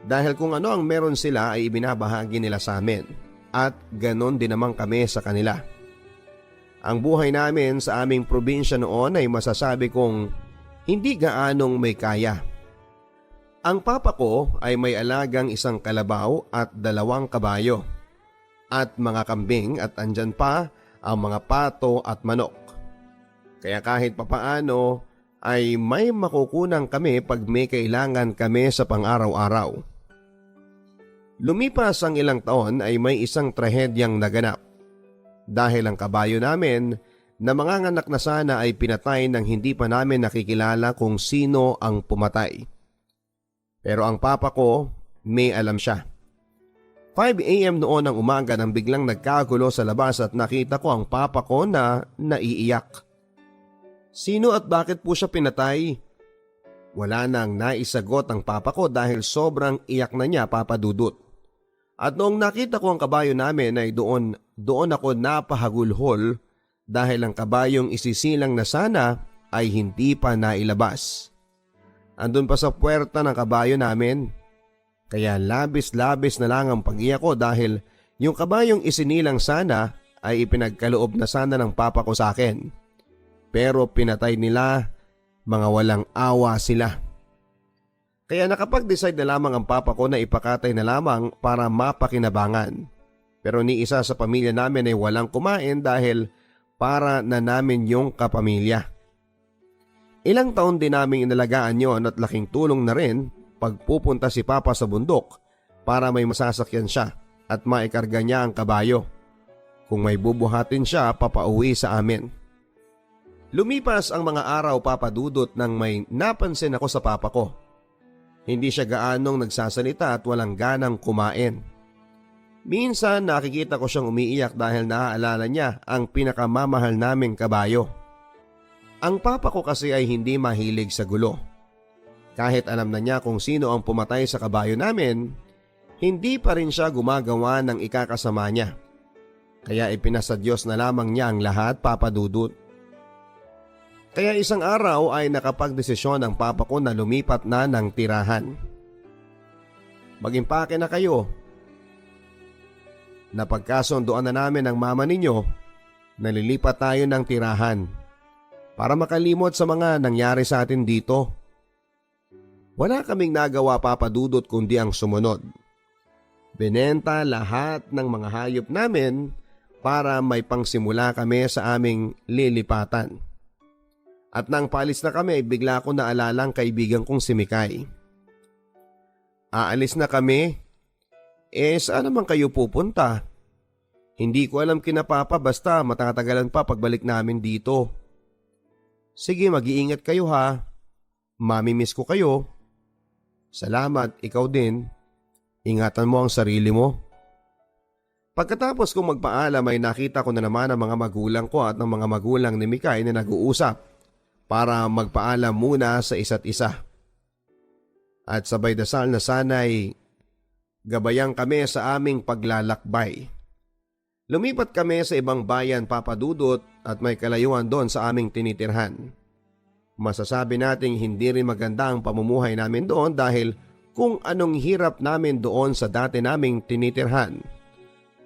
Dahil kung ano ang meron sila ay ibinabahagi nila sa amin at ganon din naman kami sa kanila. Ang buhay namin sa aming probinsya noon ay masasabi kong hindi gaanong may kaya. Ang papa ko ay may alagang isang kalabaw at 2 kabayo at mga kambing at andyan pa ang mga pato at manok. Kaya kahit papaano ay may makukunan kami pag may kailangan kami sa pang-araw-araw. Lumipas ang ilang taon ay may isang trahedyang naganap. Dahil ang kabayo namin na manganganak na sana ay pinatay nang hindi pa namin nakikilala kung sino ang pumatay. Pero ang papa ko, may alam siya. 5 a.m. noon ng umaga nang biglang nagkagulo sa labas at nakita ko ang papa ko na naiiyak. Sino at bakit po siya pinatay? Wala nang naisagot ang papa ko dahil sobrang iyak na niya, Papa Dudut. At noong nakita ko ang kabayo namin ay doon ako napahagulhol dahil ang kabayong isisilang na sana ay hindi pa nailabas. Andun pa sa puwerta ng kabayo namin. Kaya labis-labis na lang ang pag-iyak ko dahil yung kabayong isinilang sana ay ipinagkaloob na sana ng papa ko sa akin. Pero pinatay nila, mga walang awa sila. Kaya nakapag-decide na lamang ang papa ko na ipakatay na lamang para mapakinabangan. Pero ni isa sa pamilya namin ay walang kumain dahil para na namin yung kapamilya. Ilang taon din namin inalagaan yon at laking tulong na rin pagpupunta si papa sa bundok para may masasakyan siya at maikarga niya ang kabayo. Kung may bubuhatin siya, papauwi sa amin. Lumipas ang mga araw, Papa Dudut, nang may napansin ako sa papa ko. Hindi siya gaanong nagsasalita at walang ganang kumain. Minsan nakikita ko siyang umiiyak dahil naaalala niya ang pinakamamahal naming kabayo. Ang papa ko kasi ay hindi mahilig sa gulo. Kahit alam na niya kung sino ang pumatay sa kabayo namin, hindi pa rin siya gumagawa ng ikakasama niya. Kaya ipinasa Diyos na lamang niya ang lahat, Papa Dudut. Kaya isang araw ay nakapagdesisyon ang papa ko na lumipat na ng tirahan. "Mag-impake na kayo." Napagkasunduan na namin ng mama ninyo na lilipat tayo ng tirahan para makalimot sa mga nangyari sa atin dito. Wala kaming nagawa, Papa Dudut, kundi ang sumunod. Binenta lahat ng mga hayop namin para may pangsimula kami sa aming lilipatan. At nang paalis na kami, bigla ko naalala ang kaibigan kong si Mikay. "Aalis na kami? Saan naman kayo pupunta?" "Hindi ko alam kina Papa, basta matatagalan pa pagbalik namin dito." "Sige, mag-iingat kayo ha. Mamimiss ko kayo." "Salamat, ikaw din. Ingatan mo ang sarili mo." Pagkatapos kong magpaalam ay nakita ko na naman ang mga magulang ko at ang mga magulang ni Mikay na nag-uusap para magpaalam muna sa isa't isa. At sabay dasal na sana'y gabayang kami sa aming paglalakbay. Lumipat kami sa ibang bayan, Papa Dudut, at may kalayuan doon sa aming tinitirhan. Masasabi nating hindi rin maganda ang pamumuhay namin doon dahil kung anong hirap namin doon sa dati naming tinitirhan,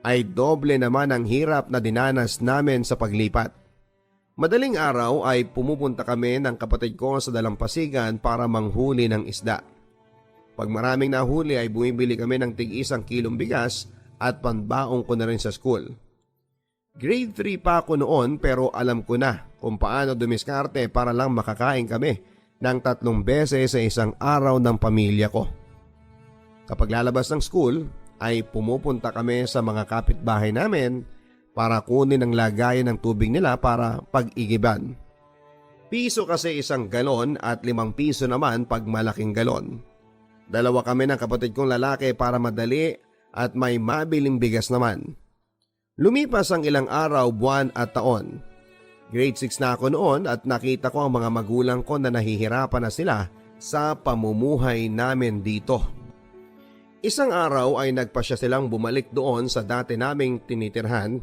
ay doble naman ang hirap na dinanas namin sa paglipat. Madaling araw ay pumupunta kami ng kapatid ko sa dalampasigan para manghuli ng isda. Pag maraming nahuli ay bumibili kami ng tig-1 kilong bigas at panbaong ko na rin sa school. Grade 3 pa ako noon pero alam ko na kung paano dumiskarte para lang makakain kami ng 3 beses sa isang araw ng pamilya ko. Kapag lalabas ng school ay pumupunta kami sa mga kapitbahay namin para kunin ang lagayan ng tubig nila para pag-igiban. Piso kasi isang galon at 5 piso naman pag malaking galon. 2 kami ng kapatid kong lalaki para madali at may mabiling bigas naman. Lumipas ang ilang araw, buwan at taon. Grade 6 na ako noon at nakita ko ang mga magulang ko na nahihirapan na sila sa pamumuhay namin dito. Isang araw ay nagpasya silang bumalik doon sa dati naming tinitirhan.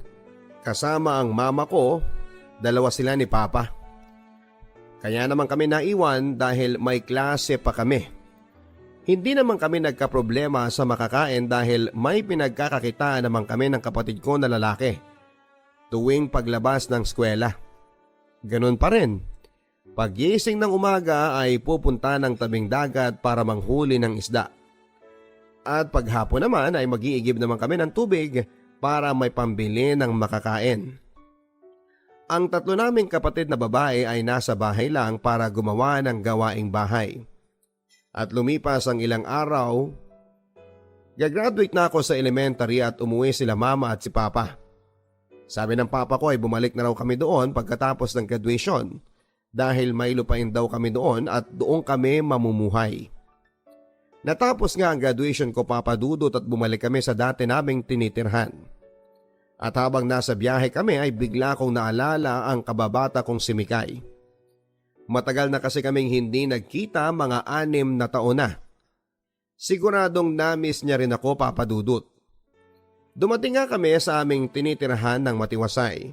Kasama ang mama ko, 2 sila ni Papa. Kaya naman kami naiwan dahil may klase pa kami. Hindi naman kami nagkaproblema sa makakain dahil may pinagkakakitaan naman kami ng kapatid ko na lalaki tuwing paglabas ng eskwela. Ganun pa rin. Paggising ng umaga ay pupunta ng tabing dagat para manghuli ng isda. At paghapon naman ay mag-iigib naman kami ng tubig para may pambili ng makakain. Ang 3 naming kapatid na babae ay nasa bahay lang para gumawa ng gawaing bahay. At lumipas ang ilang araw, gagraduate na ako sa elementary at umuwi sila mama at si Papa. Sabi ng Papa ko ay bumalik na raw kami doon pagkatapos ng graduation dahil may lupain daw kami doon at doon kami mamumuhay. Natapos nga ang graduation ko, Papa Dudut, at bumalik kami sa dati naming tinitirhan. At habang nasa biyahe kami ay bigla kong naalala ang kababata kong si Mikay. Matagal na kasi kaming hindi nagkita, mga 6 na taon na. Siguradong na-miss niya rin ako, Papa Dudut. Dumating nga kami sa aming tinitirahan ng Matiwasay.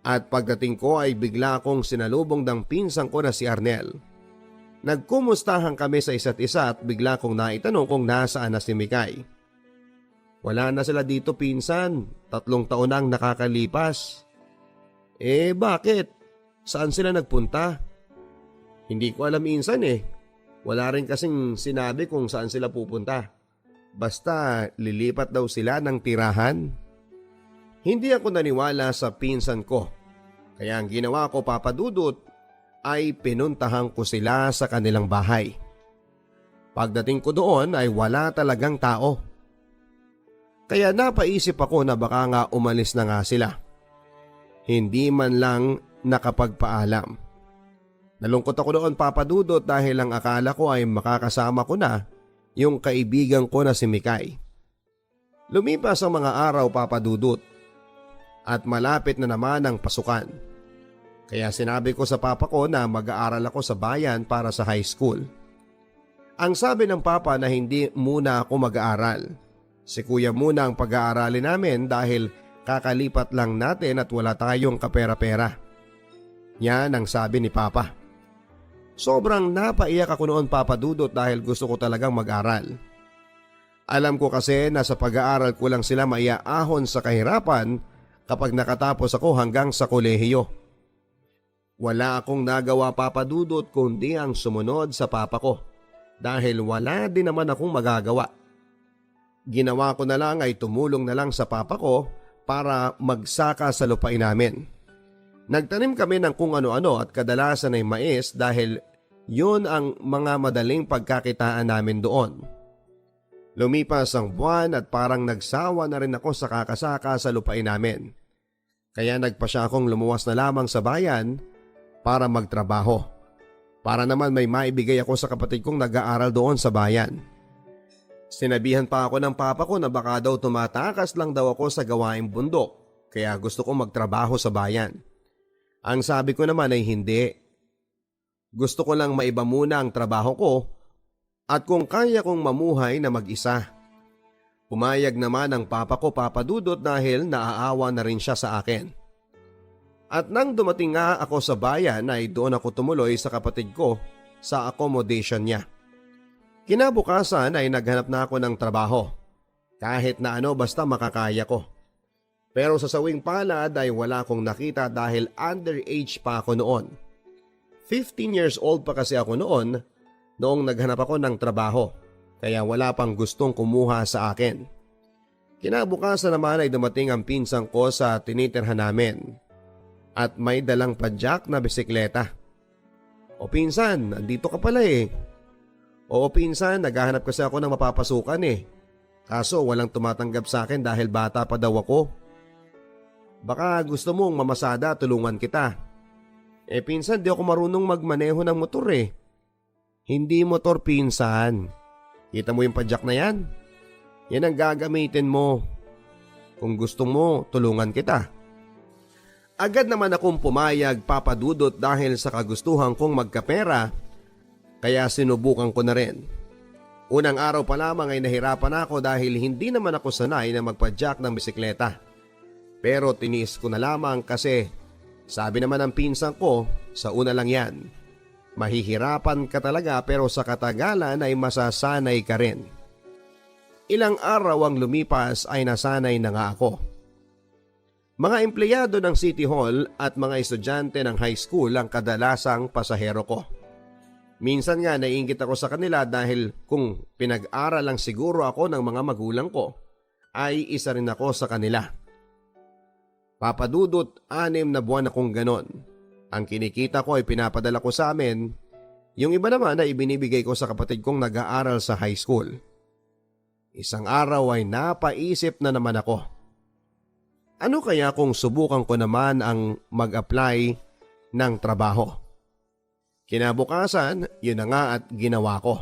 At pagdating ko ay bigla akong sinalubong ng pinsang ko na si Arnel. Nagkumustahan kami sa isa't isa at bigla kong naitanong kung nasaan na si Mikay. Wala na sila dito, pinsan. 3 taon nang nakakalipas. Bakit? Saan sila nagpunta? Hindi ko alam, insan Wala rin kasing sinabi kung saan sila pupunta. Basta lilipat daw sila ng tirahan. Hindi ako naniwala sa pinsan ko. Kaya ang ginawa ko, Papa Dudut, ay pinuntahan ko sila sa kanilang bahay. Pagdating ko doon ay wala talagang tao. Kaya napaisip ako na baka nga umalis na nga sila. Hindi man lang nakapagpaalam. Nalungkot ako doon, Papa Dudut, dahil ang akala ko ay makakasama ko na yung kaibigan ko na si Mikay. Lumipas ang mga araw, Papa Dudut, at malapit na naman ang pasukan. Kaya sinabi ko sa Papa ko na mag-aaral ako sa bayan para sa high school. Ang sabi ng Papa na hindi muna ako mag-aaral. Si Kuya muna ang pag-aaralin namin dahil kakalipat lang natin at wala tayong kapera-pera. Yan ang sabi ni Papa. Sobrang napaiyak ako noon, Papa Dudut, dahil gusto ko talagang mag-aral. Alam ko kasi na sa pag-aaral ko lang sila maiaahon sa kahirapan kapag nakatapos ako hanggang sa kolehiyo. Wala akong nagawa, Papa Dudut, kundi ang sumunod sa Papa ko dahil wala din naman akong magagawa. Ginawa ko na lang ay tumulong na lang sa Papa ko para magsaka sa lupain namin. Nagtanim kami ng kung ano-ano at kadalasan ay mais dahil yun ang mga madaling pagkakitaan namin doon. Lumipas ang buwan at parang nagsawa na rin ako sa kakasaka sa lupain namin. Kaya nagpasya akong lumuwas na lamang sa bayan para magtrabaho. Para naman may maibigay ako sa kapatid kong nag-aaral doon sa bayan. Sinabihan pa ako ng Papa ko na baka daw tumatakas lang daw ako sa gawaing bundok kaya gusto kong magtrabaho sa bayan. Ang sabi ko naman ay hindi. Gusto ko lang maiba muna ang trabaho ko at kung kaya kong mamuhay na mag-isa. Pumayag naman ang Papa ko, Papa Dudut, dahil naaawa na rin siya sa akin. At nang dumating nga ako sa bayan ay doon ako tumuloy sa kapatid ko sa accommodation niya. Kinabukasan ay naghanap na ako ng trabaho. Kahit na ano basta makakaya ko. Pero sa sawing palad ay wala akong nakita dahil underage pa ako noon. 15 years old pa kasi ako noong naghanap ako ng trabaho. Kaya wala pang gustong kumuha sa akin. Kinabukasan naman ay dumating ang pinsan ko sa tinitirhan namin at may dalang padyak na bisikleta. O pinsan, nandito ka pala eh. Oo pinsan, naghahanap kasi ako ng mapapasukan eh. Kaso walang tumatanggap sa akin dahil bata pa daw ako. Baka gusto mong mamasada, tulungan kita. Pinsan, di ako marunong magmaneho ng motor eh. Hindi motor pinsan. Kita mo yung padyak na yan? Yan ang gagamitin mo. Kung gusto mo, tulungan kita. Agad naman akong pumayag papadudot dahil sa kagustuhan kong magkapera, kaya sinubukan ko na rin. Unang araw pa lamang ay nahirapan ako dahil hindi naman ako sanay na magpadyak ng bisikleta. Pero tiniis ko na lamang kasi sabi naman ng pinsan ko, sa una lang yan. Mahihirapan ka talaga pero sa katagalan ay masasanay ka rin. Ilang araw ang lumipas ay nasanay na nga ako. Mga empleyado ng City Hall at mga estudyante ng high school ang kadalasang pasahero ko. Minsan nga naiinggit ako sa kanila dahil kung pinag-aral lang siguro ako ng mga magulang ko, ay isa rin ako sa kanila. Papadudot 6 na buwan akong ganon. Ang kinikita ko ay pinapadala ko sa amin, yung iba naman ay ibinibigay ko sa kapatid kong nag-aaral sa high school. Isang araw ay napaisip na naman ako. Ano kaya kung subukan ko naman ang mag-apply ng trabaho? Kinabukasan, yun na nga at ginawa ko.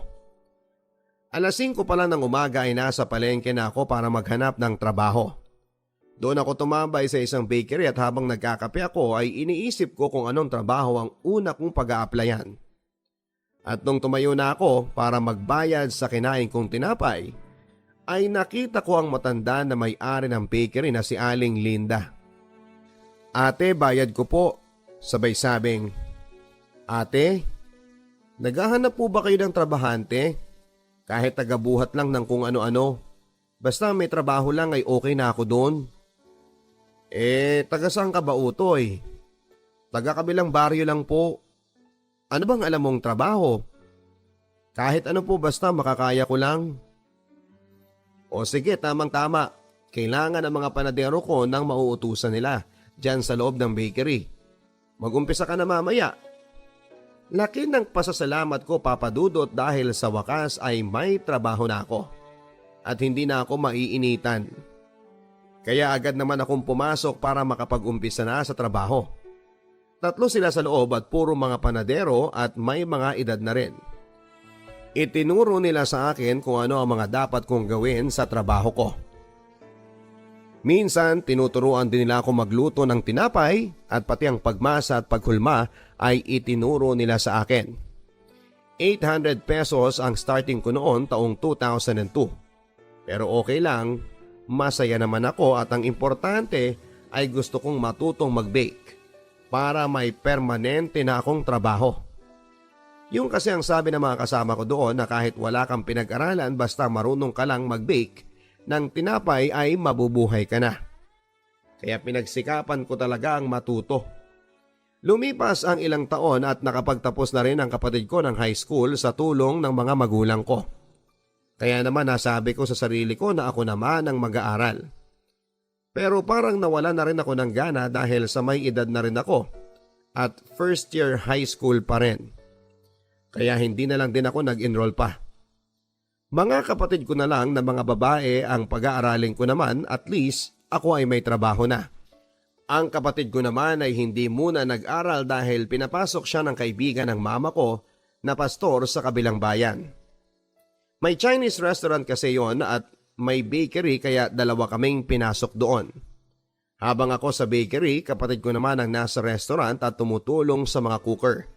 Alas 5 pa lang ng umaga ay nasa palengke na ako para maghanap ng trabaho. Doon ako tumambay sa isang bakery at habang nagkakape ako ay iniisip ko kung anong trabaho ang una kong pag-a-applyan. At nung tumayo na ako para magbayad sa kinain kong tinapay, ay nakita ko ang matanda na may-ari ng bakery na si Aling Linda. Ate, bayad ko po. Sabay sabing, Ate, naghahanap po ba kayo ng trabahante? Kahit tagabuhat lang ng kung ano-ano. Basta may trabaho lang ay okay na ako doon. Taga saan ka ba utoy? Taga kabilang baryo lang po. Ano bang alam mong trabaho? Kahit ano po basta makakaya ko lang. O sige, tamang-tama. Kailangan ng mga panadero ko nang mauutusan nila dyan sa loob ng bakery. Mag-umpisa ka na mamaya. Laki ng pasasalamat ko papadudot dahil sa wakas ay may trabaho na ako. At hindi na ako maiinitan. Kaya agad naman akong pumasok para makapag-umpisa na sa trabaho. 3 sila sa loob at puro mga panadero at may mga edad na rin. Itinuro nila sa akin kung ano ang mga dapat kong gawin sa trabaho ko. Minsan tinuturuan din nila ako magluto ng tinapay at pati ang pagmasa at paghulma ay itinuro nila sa akin. 800 pesos ang starting ko noon taong 2002. Pero okay lang, masaya naman ako at ang importante ay gusto kong matutong mag-bake para may permanente na akong trabaho. Yung kasi ang sabi ng mga kasama ko doon na kahit wala kang pinag-aralan basta marunong ka lang mag-bake ng tinapay ay mabubuhay ka na. Kaya pinagsikapan ko talaga ang matuto. Lumipas ang ilang taon at nakapagtapos na rin ang kapatid ko ng high school sa tulong ng mga magulang ko. Kaya naman nasabi ko sa sarili ko na ako naman ang mag-aaral. Pero parang nawala na rin ako ng gana dahil sa may edad na rin ako at first year high school pa rin. Kaya hindi na lang din ako nag-enroll pa. Mga kapatid ko na lang na mga babae ang pag-aaralin ko naman at least ako ay may trabaho na. Ang kapatid ko naman ay hindi muna nag-aral dahil pinapasok siya ng kaibigan ng mama ko na pastor sa kabilang bayan. May Chinese restaurant kasi yon at may bakery kaya 2 kaming pinasok doon. Habang ako sa bakery, kapatid ko naman ang nasa restaurant at tumutulong sa mga cooker.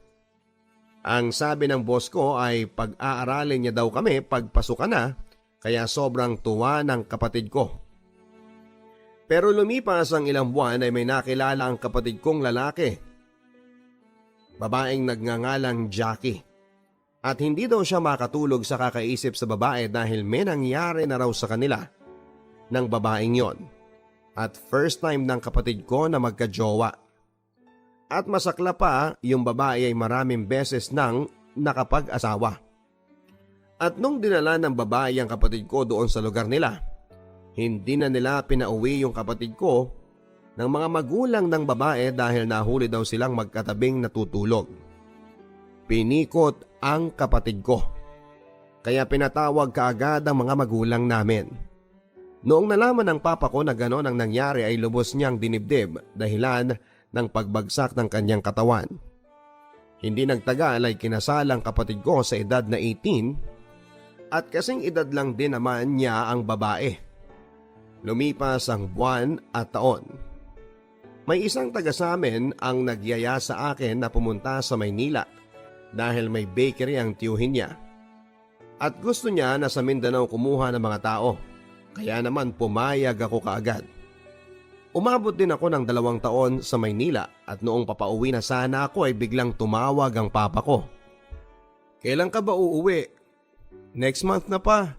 Ang sabi ng boss ko ay pag-aaralin niya daw kami pagpasukan na kaya sobrang tuwa ng kapatid ko. Pero lumipas ang ilang buwan ay may nakilala ang kapatid kong lalaki. Babaeng nagngangalang Jackie. At hindi daw siya makatulog sa kakaisip sa babae dahil may nangyari na raw sa kanila ng babaeng yon. At first time ng kapatid ko na magkajowa. At masakla pa, yung babae ay maraming beses nang nakapag-asawa. At nung dinala ng babae ang kapatid ko doon sa lugar nila, Hindi na nila pinauwi yung kapatid ko ng mga magulang ng babae dahil nahuli daw silang magkatabing natutulog. Pinikot ang kapatid ko. Kaya pinatawag kaagad ang mga magulang namin. Noong nalaman ng papa ko na gano'n ang nangyari ay lubos niyang dinibdib dahilan ng pagbagsak ng kanyang katawan. Hindi nagtagal ay kinasal ang kapatid ko sa edad na 18 at kasing edad lang din naman niya ang babae. Lumipas ang buwan at taon. May isang taga sa amin ang nagyaya sa akin na pumunta sa Maynila dahil may bakery ang tiyuhin niya. At gusto niya na sa Mindanao kumuha ng mga tao. Kaya naman pumayag ako kaagad. Umabot din ako ng 2 taon sa Maynila at noong papauwi na sana ako ay biglang tumawag ang papa ko. Kailan ka ba uuwi? Next month na pa.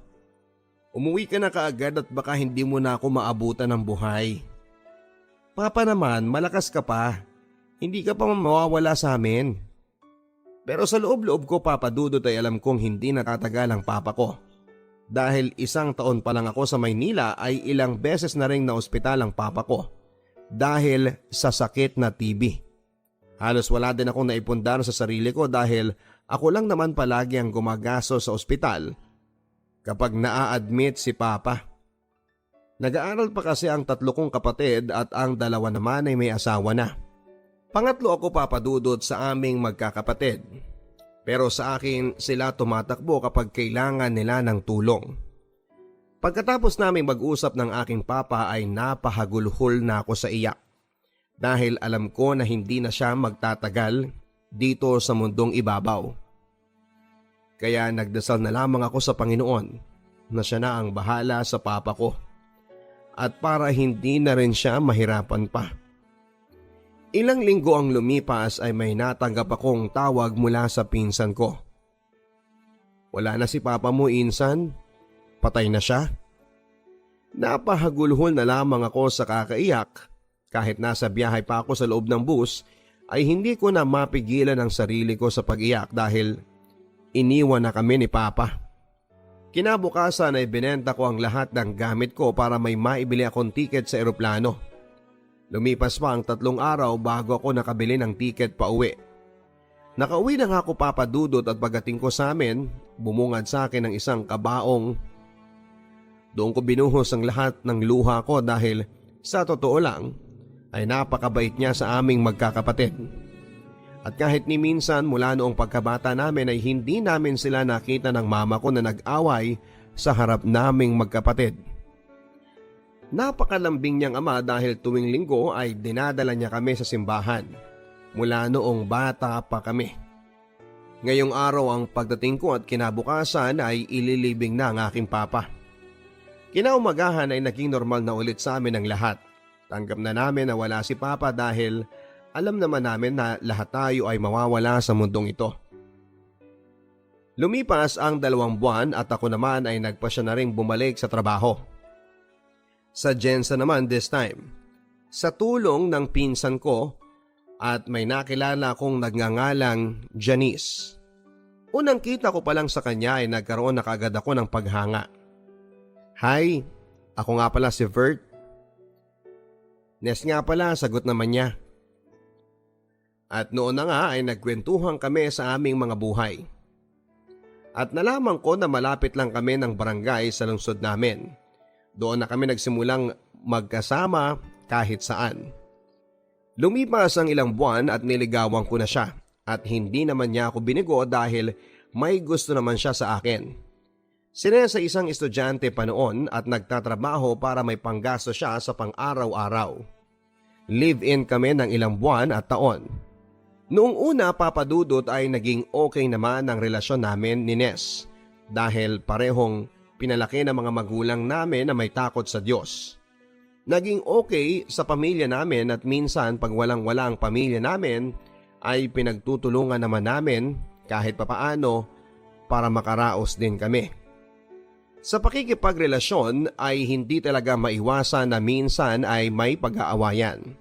Umuwi ka na kaagad at baka hindi mo na ako maabutan ng buhay. Papa naman, malakas ka pa. Hindi ka pa mawawala sa amin. Pero sa loob-loob ko, Papa Dudut, ay alam kong hindi natatagal ang papa ko. Dahil 1 taon pa lang ako sa Maynila ay ilang beses na ring naospital ang papa ko dahil sa sakit na TB. Halos wala din akong naipundar sa sarili ko dahil ako lang naman palagi ang gumagaso sa ospital kapag naa-admit si papa. Nag-aaral pa kasi ang 3 kong kapatid at ang 2 naman ay may asawa na. Pangatlo ako, Papa Dudut, sa aming magkakapatid. Pero sa akin sila tumatakbo kapag kailangan nila ng tulong. Pagkatapos naming mag-usap ng aking papa ay napahagulhol na ako sa iyak. Dahil alam ko na hindi na siya magtatagal dito sa mundong ibabaw. Kaya nagdasal na lamang ako sa Panginoon na siya na ang bahala sa papa ko. At para hindi na rin siya mahirapan pa. Ilang linggo ang lumipas ay may natanggap akong tawag mula sa pinsan ko. Wala na si papa mo, insan. Patay na siya. Napahagulhol na lamang ako sa kakaiyak. Kahit nasa biyahe pa ako sa loob ng bus ay hindi ko na mapigilan ang sarili ko sa pag-iyak dahil iniwan na kami ni papa. Kinabukasan ay binenta ko ang lahat ng gamit ko para may maibili akong tiket sa eroplano. Lumipas pa ang 3 araw bago ako nakabili ng tiket pa uwi. Nakauwi na nga ako, Papa Dudut, at pagdating ko sa amin, bumungad sa akin ng isang kabaong. Doon ko binuhos ang lahat ng luha ko dahil sa totoo lang ay napakabait niya sa aming magkakapatid. At kahit ni minsan mula noong pagkabata namin ay hindi namin sila nakita ng mama ko na nag-away sa harap naming magkapatid. Napakalambing niyang ama dahil tuwing linggo ay dinadala niya kami sa simbahan mula noong bata pa kami. Ngayong araw ang pagdating ko at kinabukasan ay ililibing na ang aking papa. Kinaumagahan ay naging normal na ulit sa amin ang lahat. Tanggap na namin na wala si papa dahil alam naman namin na lahat tayo ay mawawala sa mundong ito. Lumipas ang 2 buwan at ako naman ay nagpasya na ring bumalik sa trabaho. Sa Jensa naman this time. Sa tulong ng pinsan ko at may nakilala akong nagngangalang Janice. Unang kita ko pa lang sa kanya ay nagkaroon na kaagad ako ng paghanga. Hi, ako nga pala si Vert. Nes nga pala, sagot naman niya. At noon na nga ay nagkwentuhan kami sa aming mga buhay. At nalaman ko na malapit lang kami ng barangay sa lungsod namin. Doon na kami nagsimulang magkasama kahit saan. Lumipas ang ilang buwan at niligawan ko na siya at hindi naman niya ako binigo dahil may gusto naman siya sa akin. Sila sa isang estudyante pa noon at nagtatrabaho para may panggasto siya sa pang-araw-araw. Live-in kami ng ilang buwan at taon. Noong una, Papa Dudut, ay naging okay naman ang relasyon namin ni Nes dahil parehong pinalaki ng mga magulang namin na may takot sa Diyos. Naging okay sa pamilya namin at minsan pag walang-wala ang pamilya namin ay pinagtutulungan naman namin kahit papaano para makaraos din kami. Sa pakikipagrelasyon ay hindi talaga maiwasan na minsan ay may pag-aawayan.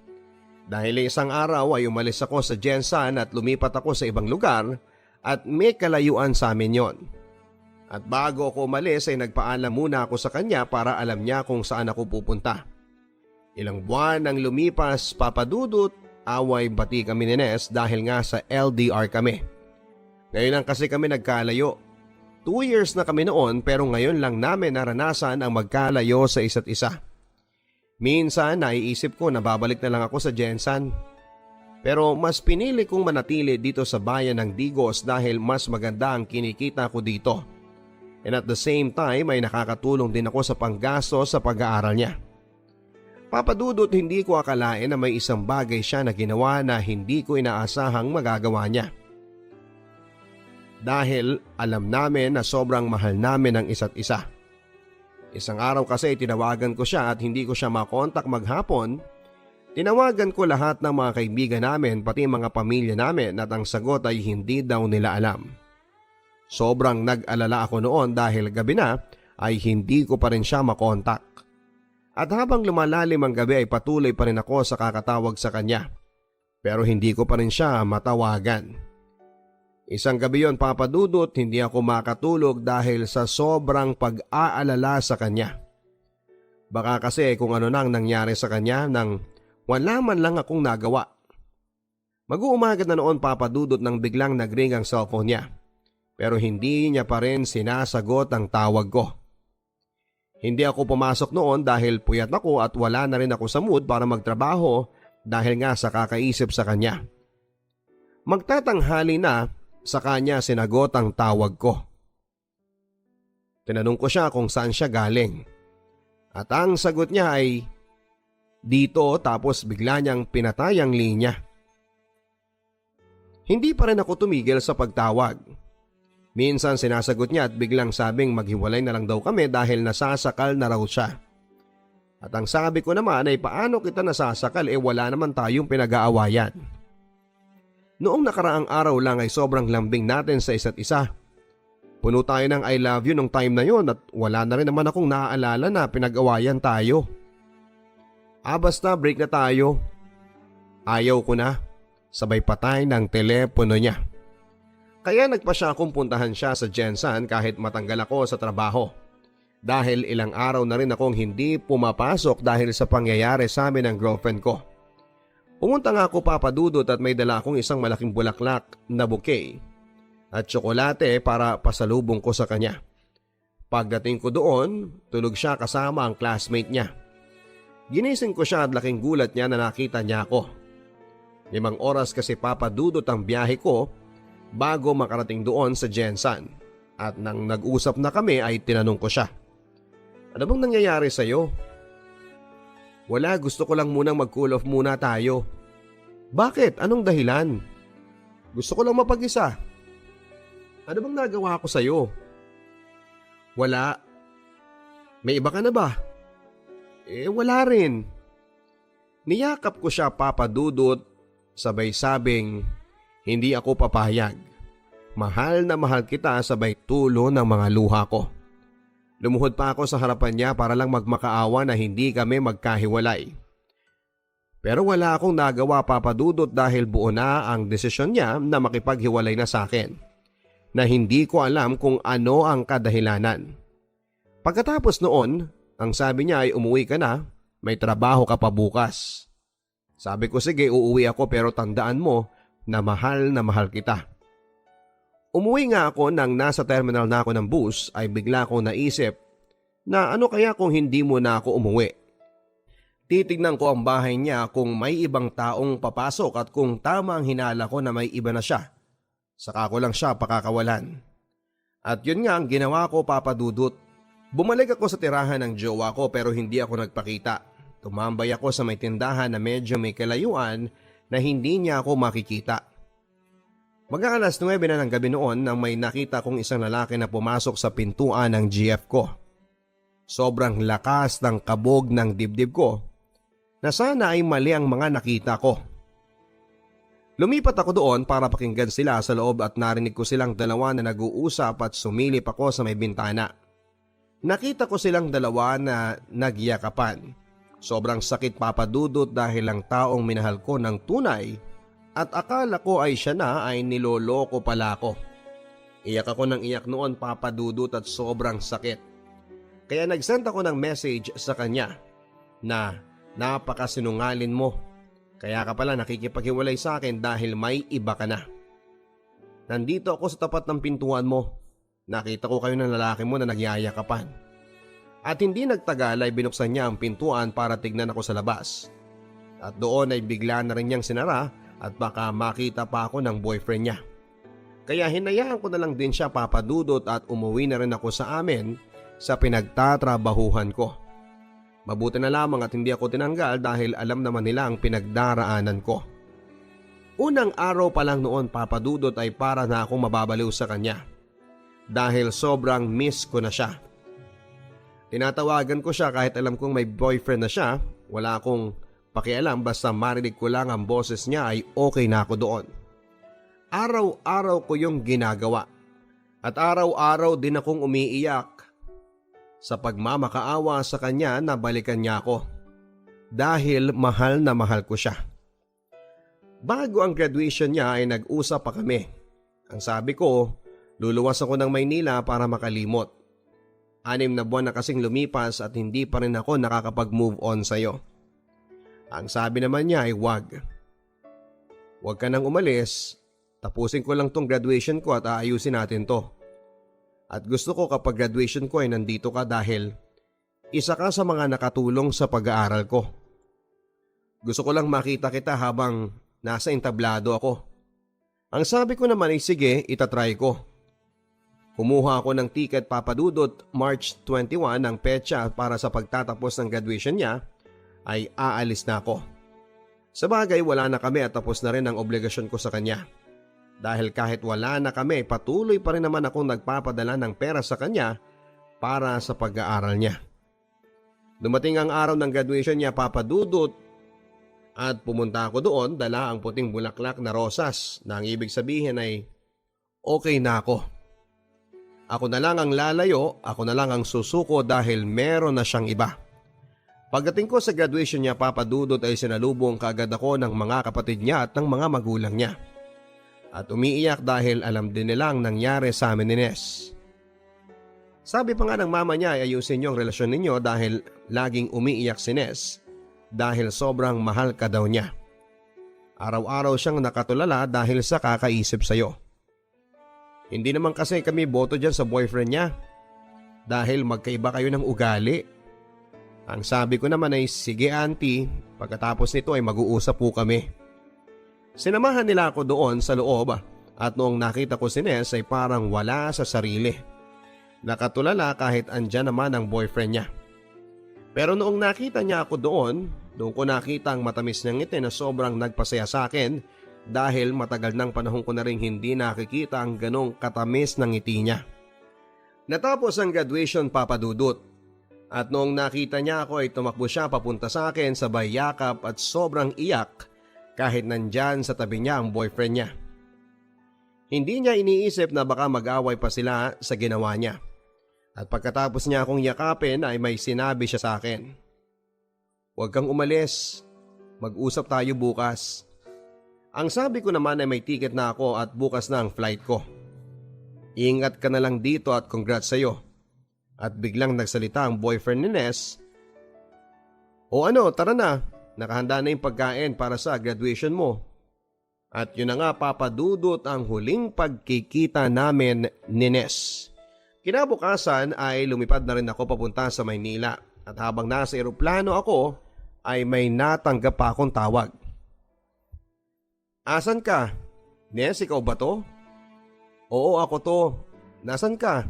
Dahil isang araw ay umalis ako sa Jensan at lumipat ako sa ibang lugar at may kalayuan sa amin yon. At bago ako umalis ay nagpaalam muna ako sa kanya para alam niya kung saan ako pupunta. Ilang buwan ang lumipas, Papa Dudut, away bati kami ni Nes dahil nga sa LDR kami. Ngayon lang kasi kami nagkalayo. 2 years na kami noon pero ngayon lang namin naranasan ang magkalayo sa isa't isa. Minsan naiisip ko na babalik na lang ako sa Jensan. Pero mas pinili kong manatili dito sa bayan ng Digos dahil mas maganda ang kinikita ko dito. And at the same time ay nakakatulong din ako sa panggasto sa pag-aaral niya. Papa Dudut, hindi ko akalain na may isang bagay siya na ginawa na hindi ko inaasahang magagawa niya. Dahil alam namin na sobrang mahal namin ang isa't isa. Isang araw kasi tinawagan ko siya at hindi ko siya makontak maghapon. Tinawagan ko lahat ng mga kaibigan namin pati mga pamilya namin at ang sagot ay hindi daw nila alam. Sobrang nag-alala ako noon dahil gabi na ay hindi ko pa rin siya makontak. At habang lumalalim ang gabi ay patuloy pa rin ako sa kakatawag sa kanya. Pero hindi ko pa rin siya matawagan. Isang gabi yon, Papa Dudut, hindi ako makatulog dahil sa sobrang pag-aalala sa kanya. Baka kasi kung ano nang nangyari sa kanya nang wala man lang akong nagawa. Mag-uumaga na noon, Papa Dudut, nang biglang nagring ang cellphone niya. Pero hindi niya pa rin sinasagot ang tawag ko. Hindi ako pumasok noon dahil puyat ako at wala na rin ako sa mood para magtrabaho dahil nga sa kakaisip sa kanya. Magtatanghali na sa kanya sinagot ang tawag ko. Tinanong ko siya kung saan siya galing. At ang sagot niya ay dito, tapos bigla niyang pinatay ang linya. Hindi pa rin ako tumigil sa pagtawag. Minsan sinasagot niya at biglang sabing maghiwalay na lang daw kami dahil nasasakal na raw siya. At ang sabi ko naman ay paano kita nasasakal wala naman tayong pinag-aawayan. Noong nakaraang araw lang ay sobrang lambing natin sa isa't isa. Puno tayo ng I love you nung time na yon at wala na rin naman akong naaalala na pinag-awayan tayo. Basta break na tayo. Ayaw ko na. Sabay patay ng telepono niya. Kaya nagpa siya akong puntahan siya sa Jensan kahit matanggal ako sa trabaho. Dahil ilang araw na rin akong hindi pumapasok dahil sa pangyayari sa amin ng girlfriend ko. Pumunta nga ako, Papa Dudut, at may dala akong isang malaking bulaklak na bouquet at tsokolate para pasalubong ko sa kanya. Pagdating ko doon, tulog siya kasama ang classmate niya. Ginising ko siya at laking gulat niya na nakita niya ako. 5 oras kasi, Papa Dudut, ang biyahe ko bago makarating doon sa Jensan. At nang nag-usap na kami ay tinanong ko siya. Ano bang nangyayari sa'yo? Wala, gusto ko lang munang mag-cool off muna tayo. Bakit? Anong dahilan? Gusto ko lang mapag-isa. Ano bang nagawa ko sa'yo? Wala. May iba ka na ba? Wala rin. Niyakap ko siya, Papa Dudut, sabay sabing hindi ako papayag. Mahal na mahal kita, sabay tulo ng mga luha ko. Lumuhod pa ako sa harapan niya para lang magmakaawa na hindi kami magkahiwalay. Pero wala akong nagawa, Papa Dudut, dahil buo na ang desisyon niya na makipaghiwalay na sa akin. Na hindi ko alam kung ano ang kadahilanan. Pagkatapos noon, ang sabi niya ay umuwi ka na, may trabaho ka pa bukas. Sabi ko sige, uuwi ako pero tandaan mo na mahal kita. Umuwi nga ako nang nasa terminal na ako ng bus ay bigla akong naisip na ano kaya kung hindi mo na ako umuwi. Titignan ko ang bahay niya kung may ibang taong papasok at kung tama ang hinala ko na may iba na siya. Saka ko lang siya pakakawalan. At yun nga ang ginawa ko, Papa Dudut. Bumalik ako sa tirahan ng jowa ko pero hindi ako nagpakita. Tumambay ako sa may tindahan na medyo may kalayuan na hindi niya ako makikita. Mag-aalas 9 na ng gabi noon nang may nakita kong isang lalaki na pumasok sa pintuan ng GF ko. Sobrang lakas ng kabog ng dibdib ko na sana ay mali ang mga nakita ko. Lumipat ako doon para pakinggan sila sa loob at narinig ko silang dalawa na nag-uusap at sumilip ako sa may bintana. Nakita ko silang dalawa na nagyakapan. Sobrang sakit, Papa Dudut, dahil ang taong minahal ko ng tunay at akala ko ay siya na ay niloloko pala ko. Iyak ako ng iyak noon, Papa Dudut, at sobrang sakit. Kaya nagsend ako ng message sa kanya na napakasinungalin mo. Kaya ka pala nakikipaghiwalay sa akin dahil may iba ka na. Nandito ako sa tapat ng pintuan mo. Nakita ko kayo ng lalaki mo na nagyayakapan. At hindi nagtagal ay binuksan niya ang pintuan para tignan ako sa labas. At doon ay bigla na rin niyang sinara at baka makita pa ako ng boyfriend niya. Kaya hinayaan ko na lang din siya, Papa Dudut, at umuwi na rin ako sa amin sa pinagtatrabahuhan ko. Mabuti na lamang at hindi ako tinanggal dahil alam naman nila ang pinagdaraanan ko. Unang araw pa lang noon, Papa Dudut, ay para na akong mababaliw sa kanya. Dahil sobrang miss ko na siya. Tinatawagan ko siya kahit alam kong may boyfriend na siya. Wala akong pakialam, basta marinig ko lang ang boses niya ay okay na ako doon. Araw-araw ko yung ginagawa. At araw-araw din akong umiiyak sa pagmamakaawa sa kanya na balikan niya ako. Dahil mahal na mahal ko siya. Bago ang graduation niya ay nag-usap pa kami. Ang sabi ko, luluwas ako ng Maynila para makalimot. 6 na buwan na kasing lumipas at hindi pa rin ako nakakapag-move on sa'yo. Ang sabi naman niya ay wag. Wag ka nang umalis. Tapusin ko lang tong graduation ko at aayusin natin to. At gusto ko kapag graduation ko ay nandito ka dahil isa ka sa mga nakatulong sa pag-aaral ko. Gusto ko lang makita kita habang nasa entablado ako. Ang sabi ko naman ay sige, itatry ko. Kumuha ako ng ticket, Papa Dudut, March 21 ang petsa para sa pagtatapos ng graduation niya ay aalis na ako. Sa bagay wala na kami at tapos na rin ang obligasyon ko sa kanya. Dahil kahit wala na kami, patuloy pa rin naman akong nagpapadala ng pera sa kanya para sa pag-aaral niya. Dumating ang araw ng graduation niya, Papa Dudut, at pumunta ako doon, dala ang puting bulaklak na rosas na ang ibig sabihin ay okay na ako. Ako na lang ang lalayo, ako na lang ang susuko dahil meron na siyang iba. Pagdating ko sa graduation niya, Papa Dudut, ay sinalubong kaagad ako ng mga kapatid niya at ng mga magulang niya. At umiiyak dahil alam din nilang nangyari sa amin ni Nes. Sabi pa nga ng mama niya ay ayusin niyo ang relasyon ninyo dahil laging umiiyak si Nes dahil sobrang mahal ka daw niya. Araw-araw siyang nakatulala dahil sa kakaisip sa'yo. Hindi naman kasi kami boto dyan sa boyfriend niya dahil magkaiba kayo ng ugali. Ang sabi ko naman ay sige auntie, pagkatapos nito ay mag-uusap po kami. Sinamahan nila ako doon sa loob at noong nakita ko si Nes ay parang wala sa sarili. Nakatulala kahit andyan naman ang boyfriend niya. Pero noong nakita niya ako doon ko nakita ang matamis niyang ngiti na sobrang nagpasaya sa akin dahil matagal ng panahon ko na rin hindi nakikita ang ganong katamis ng ngiti niya. Natapos ang graduation, Papa Dudut. At noong nakita niya ako ay tumakbo siya papunta sa akin sabay yakap at sobrang iyak kahit nandyan sa tabi niya ang boyfriend niya. Hindi niya iniisip na baka mag-away pa sila sa ginawa niya. At pagkatapos niya akong yakapin ay may sinabi siya sa akin. Huwag kang umalis, mag-usap tayo bukas. Ang sabi ko naman ay may ticket na ako at bukas na ang flight ko. Ingat ka na lang dito at congrats sa'yo. At biglang nagsalita ang boyfriend ni Nes. O ano, tara na. Nakahanda na yung pagkain para sa graduation mo. At yun na nga, Papa Dudut, ang huling pagkikita namin ni Nes. Kinabukasan ay lumipad na rin ako papunta sa Maynila. At habang nasa eroplano ako ay may natanggap pa akong tawag. Asan ka? Nes, ikaw ba to? Oo, ako to. Nasaan ka?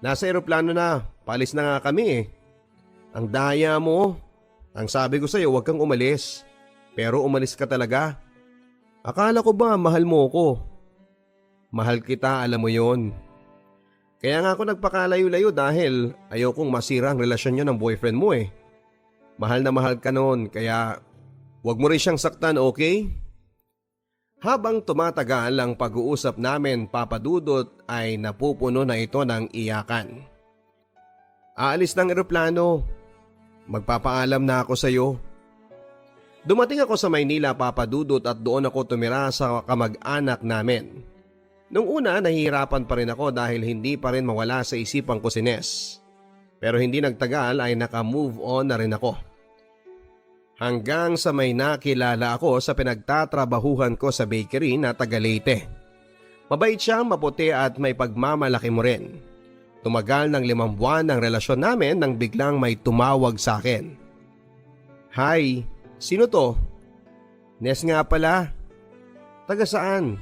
Nasa eroplano na. Palis na nga kami eh. Ang daya mo. Ang sabi ko sa'yo, huwag kang umalis. Pero umalis ka talaga. Akala ko ba mahal mo ko? Mahal kita, alam mo yon. Kaya nga ako nagpakalayo-layo dahil ayokong masira ang relasyon nyo ng boyfriend mo eh. Mahal na mahal ka noon kaya huwag mo rin siyang saktan, okay? Habang tumatagal ang pag-uusap namin, Papa Dudut, ay napupuno na ito ng iyakan. Aalis ng eroplano. Magpapaalam na ako sa iyo. Dumating ako sa Maynila, Papa Dudut, at doon ako tumira sa kamag-anak namin. Nung una nahihirapan pa rin ako dahil hindi pa rin mawala sa isipan ko si Ness. Pero hindi nagtagal ay naka-move on na rin ako. Hanggang sa may nakilala ako sa pinagtatrabahuhan ko sa bakery na taga Leyte. Mabait siya, maputi at may pagmamalaki mo rin. Tumagal ng 5 buwan ang relasyon namin nang biglang may tumawag sa akin. Hi, sino to? Ness nga pala. Taga saan?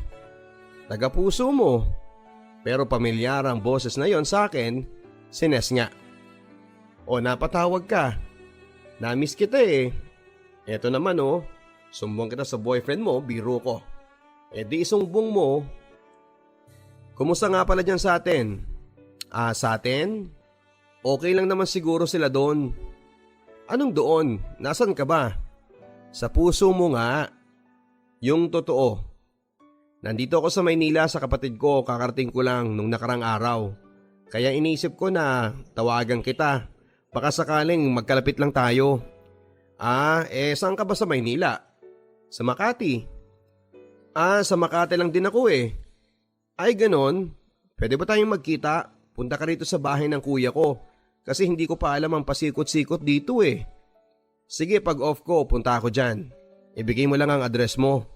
Taga puso mo. Pero pamilyar ang boses na yon sa akin, si Ness nga. O napatawag ka. Namiss kita eh. Eto naman sumbong kita sa boyfriend mo, biro ko. E di isumbong mo. Kumusta nga pala dyan sa atin? Sa atin? Okay lang naman siguro sila doon. Anong doon? Nasaan ka ba? Sa puso mo nga. Yung totoo. Nandito ako sa Maynila sa kapatid ko, kakarating ko lang nung nakarang araw. Kaya iniisip ko na tawagan kita. Baka sakaling magkalapit lang tayo. Saan ka ba sa Maynila? Sa Makati. Sa Makati lang din ako eh. Ay ganon, pwede ba tayong magkita? Punta ka rito sa bahay ng kuya ko kasi hindi ko pa alam ang pasikot-sikot dito eh. Sige, pag off ko, punta ako dyan. Ibigay mo lang ang address mo.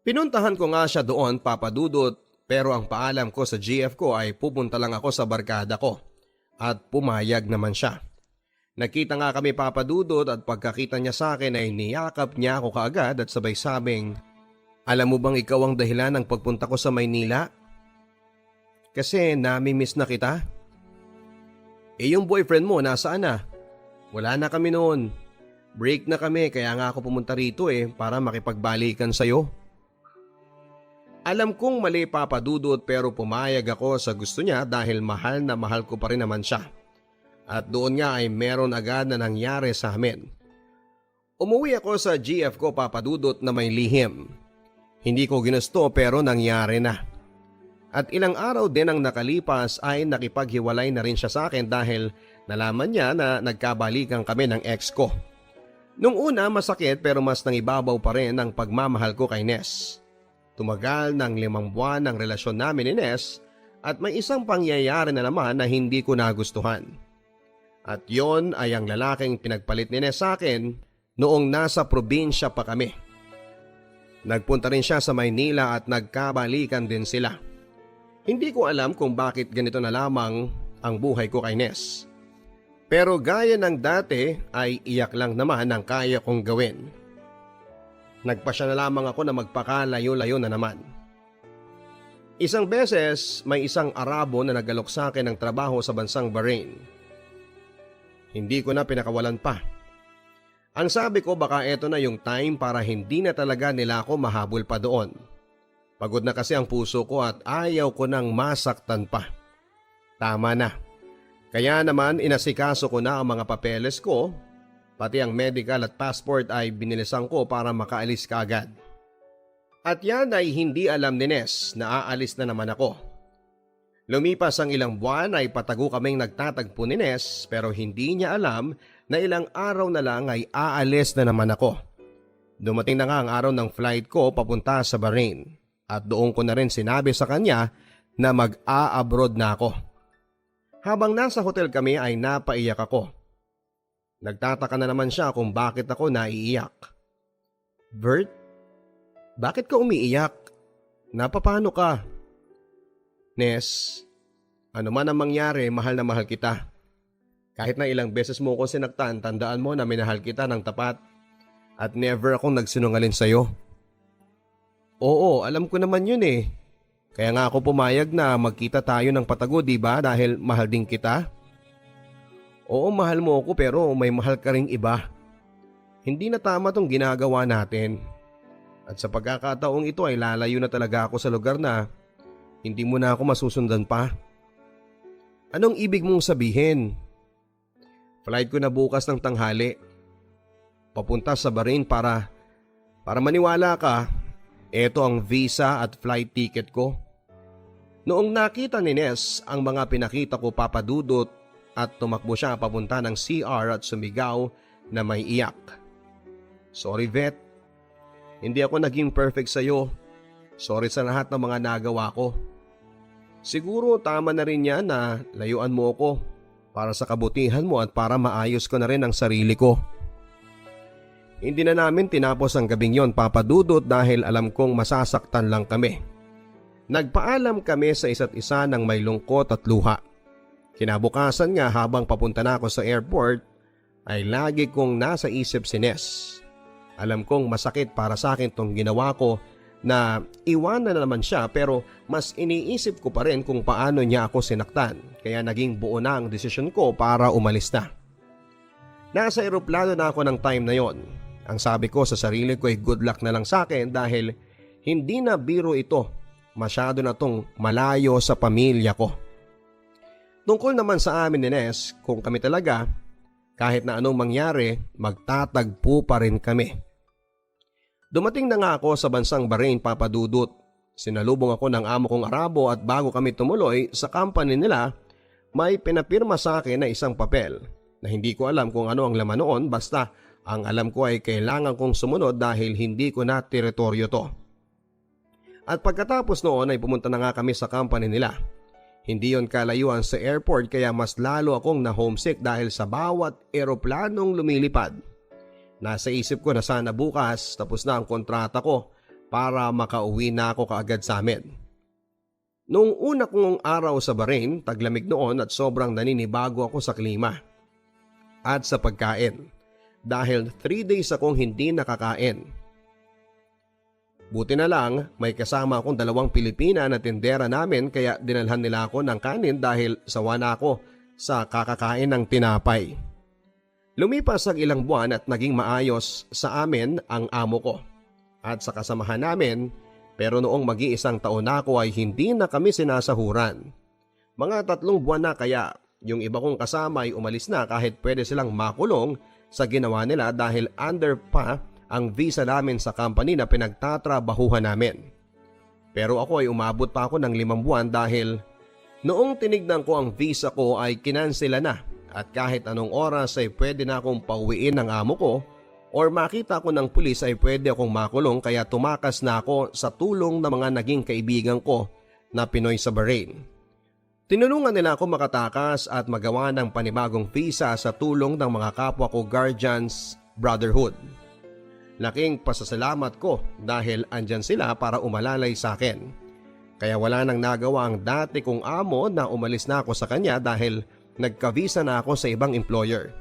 Pinuntahan ko nga siya doon, Papa Dudut, pero ang paalam ko sa GF ko ay pupunta lang ako sa barkada ko. At pumayag naman siya. Nakita nga kami, Papa Dudut, at pagkakita niya sa akin ay niyakap niya ako kaagad at sabay sabing, alam mo bang ikaw ang dahilan ng pagpunta ko sa Maynila? Kasi nami-miss na kita. Yung boyfriend mo nasaan na? Wala na kami noon. Break na kami kaya nga ako pumunta rito para makipagbalikan sa'yo. Alam kong mali, Papa Dudut, pero pumayag ako sa gusto niya dahil mahal na mahal ko pa rin naman siya. At doon nga ay meron agad na nangyari sa amin. Umuwi ako sa GF ko, Papa Dudut, na may lihim. Hindi ko ginusto pero nangyari na. At ilang araw din ang nakalipas ay nakipaghiwalay na rin siya sa akin dahil nalaman niya na nagkabalikan kami ng ex ko. Nung una masakit pero mas nangibabaw pa rin ang pagmamahal ko kay Ness. Tumagal ng 5 buwan ang relasyon namin ni Ness at may isang pangyayari na naman na hindi ko nagustuhan. At yon ay ang lalaking pinagpalit ni Ness sa akin noong nasa probinsya pa kami. Nagpunta rin siya sa Maynila at nagkabalikan din sila. Hindi ko alam kung bakit ganito na lamang ang buhay ko kay Ness. Pero gaya ng dati ay iyak lang naman ang kaya kong gawin. Nagpasya na lamang ako na magpakalayo-layo na naman. Isang beses may isang Arabo na nagalok sa akin ng trabaho sa bansang Bahrain. Hindi ko na pinakawalan pa. Ang sabi ko baka eto na yung time para hindi na talaga nila ako mahabol pa doon. Pagod na kasi ang puso ko at ayaw ko nang masaktan pa. Tama na. Kaya naman inasikaso ko na ang mga papeles ko, pati ang medical at passport ay binilisan ko para makaalis kaagad. At yan ay hindi alam ni Ness na aalis na naman ako. Lumipas ang ilang buwan ay patago kaming nagtatagpo ni Ness pero hindi niya alam na ilang araw na lang ay aalis na naman ako. Dumating na nga ang araw ng flight ko papunta sa Bahrain at doon ko na rin sinabi sa kanya na mag-a-abroad na ako. Habang nasa hotel kami ay napaiyak ako. Nagtataka na naman siya kung bakit ako naiiyak. Bert, bakit ka umiiyak? Napapano ka? Ness, ano man ang mangyari, mahal na mahal kita. Kahit na ilang beses mo ko sinaktan, tandaan mo na minahal kita ng tapat at never akong nagsinungaling sa'yo. Oo, alam ko naman yun eh. Kaya nga ako pumayag na magkita tayo ng patago, diba? Dahil mahal din kita. Oo, mahal mo ako pero may mahal ka ring iba. Hindi na tama tong ginagawa natin. At sa pagkakataong ito ay lalayo na talaga ako sa lugar na hindi mo na ako masusundan pa. Anong ibig mong sabihin? Flight ko na bukas ng tanghali. Papunta sa Bahrain para maniwala ka, eto ang visa at flight ticket ko. Noong nakita ni Ness ang mga pinakita ko, Papa Dudut, at tumakbo siya papunta ng CR at sumigaw na may iyak. Sorry vet, hindi ako naging perfect sa'yo. Sorry sa lahat ng mga nagawa ko. Siguro tama na rin yan na layuan mo ako para sa kabutihan mo at para maayos ko na rin ang sarili ko. Hindi na namin tinapos ang gabing yon, Papa Dudut, dahil alam kong masasaktan lang kami. Nagpaalam kami sa isa't isa ng may lungkot at luha. Kinabukasan nga habang papunta na ako sa airport ay lagi kong nasa isip si Ness. Alam kong masakit para sa akin tong ginawa ko na iwanan na naman siya, pero mas iniisip ko pa rin kung paano niya ako sinaktan, kaya naging buo na ang desisyon ko para umalis na. Nasa eroplano na ako ng time na yon. Ang sabi ko sa sarili ko ay good luck na lang sa akin dahil hindi na biro ito, masyado na tong malayo sa pamilya ko. Tungkol naman sa amin ni Ness, kung kami talaga, kahit na anong mangyari, magtatagpo pa rin kami. Dumating na nga ako sa bansang Bahrain, Papa Dudut. Sinalubong ako ng amo kong Arabo at bago kami tumuloy sa company nila, may pinapirma sa akin na isang papel na hindi ko alam kung ano ang laman noon, basta ang alam ko ay kailangan kong sumunod dahil hindi ko na teritoryo to. At pagkatapos noon ay pumunta na nga kami sa company nila. Hindi yon kalayuan sa airport kaya mas lalo akong na homesick dahil sa bawat eroplanong lumilipad. Nasa isip ko na sana bukas tapos na ang kontrata ko para makauwi na ako kaagad sa amin. Noong una kong araw sa Bahrain, taglamig noon at sobrang naninibago ako sa klima. At sa pagkain, dahil 3 days akong hindi nakakain. Buti na lang may kasama akong 2 Pilipina na tindera namin kaya dinalhan nila ako ng kanin dahil sawa na ako sa kakakain ng tinapay. Lumipas ang ilang buwan at naging maayos sa amin ang amo ko at sa kasamahan namin, pero noong mag-iisang taon na ako ay hindi na kami sinasahuran. Mga 3 buwan na kaya yung iba kong kasama ay umalis na kahit pwede silang makulong sa ginawa nila dahil under pa ang visa namin sa company na pinagtatrabahuhan namin. Pero ako ay umabot pa ako ng 5 buwan dahil noong tinignan ko ang visa ko ay kinansela na. At kahit anong oras ay pwede na akong pauwiin ng amo ko or makita ko ng pulis ay pwede akong makulong kaya tumakas na ako sa tulong ng mga naging kaibigan ko na Pinoy sa Bahrain. Tinulungan nila ako makatakas at magawa ng panibagong visa sa tulong ng mga kapwa ko Guardians Brotherhood. Laking pasasalamat ko dahil andyan sila para umalalay sa akin. Kaya wala nang nagawa ang dati kong amo na umalis na ako sa kanya dahil nagka-visa na ako sa ibang employer.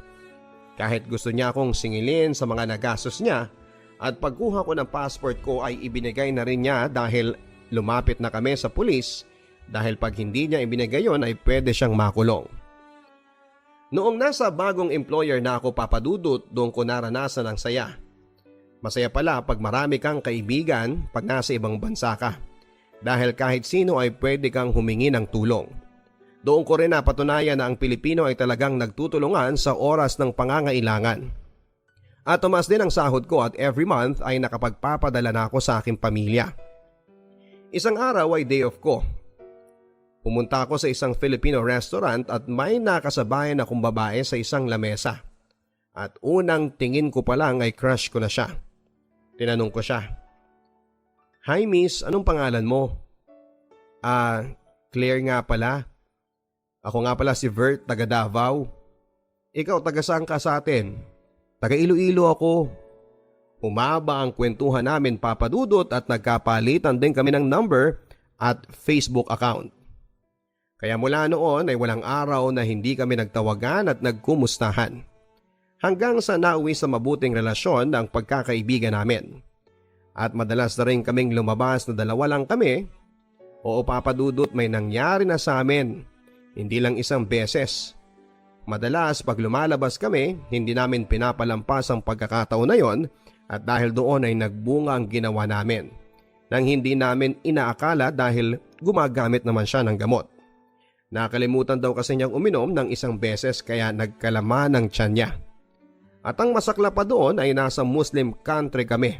Kahit gusto niya akong singilin sa mga nagastos niya at pagkuha ko ng passport ko ay ibinigay na rin niya dahil lumapit na kami sa pulis dahil pag hindi niya ibinigay yon ay pwede siyang makulong. Noong nasa bagong employer na ako, Papa Dudut, doon ko naranasan ang saya. Masaya pala pag marami kang kaibigan pag nasa ibang bansa ka dahil kahit sino ay pwede kang humingi ng tulong. Doon ko rin napatunayan na ang Pilipino ay talagang nagtutulungan sa oras ng pangangailangan. At tumaas din ang sahod ko at every month ay nakapagpapadala na ako sa aking pamilya. Isang araw ay day off ko. Pumunta ako sa isang Filipino restaurant at may nakasabayan akong babae sa isang lamesa. At unang tingin ko pa lang ay crush ko na siya. Tinanong ko siya, "Hi miss, anong pangalan mo?" Claire nga pala. Ako nga pala si Vert, taga Davao. Ikaw, taga saan ka sa atin? Taga Iloilo ako. Humaba ang kwentuhan namin, Papa Dudut, at nagkapalitan din kami ng number at Facebook account. Kaya mula noon ay walang araw na hindi kami nagtawagan at nagkumustahan. Hanggang sa nauwi sa mabuting relasyon ang pagkakaibigan namin. At madalas na rin kaming lumabas na 2 lang kami. Oo, Papa Dudut, may nangyari na sa amin. Hindi lang isang beses. Madalas pag lumalabas kami, hindi namin pinapalampas ang pagkakataon na yon at dahil doon ay nagbunga ang ginawa namin. Nang hindi namin inaakala dahil gumagamit naman siya ng gamot. Nakalimutan daw kasi niyang uminom ng 1 beses kaya nagkalaman ng tiyan niya. At ang masakla pa doon ay nasa Muslim country kami.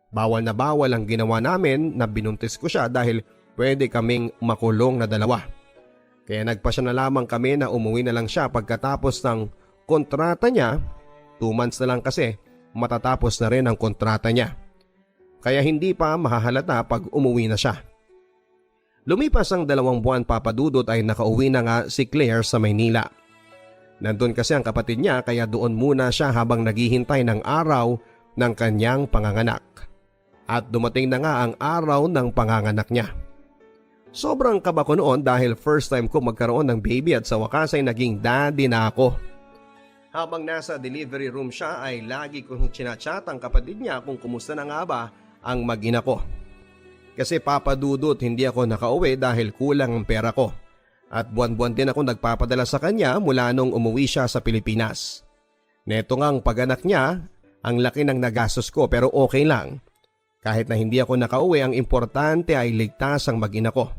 Bawal na bawal ang ginawa namin na binuntis ko siya dahil pwede kaming makulong na 2. Kaya nagpasya na lamang kami na umuwi na lang siya pagkatapos ng kontrata niya. 2 months na lang kasi matatapos na rin ang kontrata niya. kaya hindi pa mahahalata pag umuwi na siya. Lumipas ang 2 buwan Papadudot ay nakauwi na nga si Claire sa Maynila. Nandun kasi ang kapatid niya kaya doon muna siya habang naghihintay ng araw ng kanyang panganganak. At dumating na nga ang araw ng panganganak niya. Sobrang kaba ko noon dahil first time ko magkaroon ng baby at sa wakas ay naging daddy na ako. Habang nasa delivery room siya ay lagi kong chinachat ang kapatid niya kung kumusta na nga ba ang mag-ina ko. Kasi Papadudot hindi ako nakauwi dahil kulang ang pera ko. At buwan-buwan din ako nagpapadala sa kanya mula nung umuwi siya sa Pilipinas. Neto ngang pag-anak niya, ang laki ng nagastos ko pero okay lang. Kahit na hindi ako nakauwi, ang importante ay ligtas ang mag-ina ko.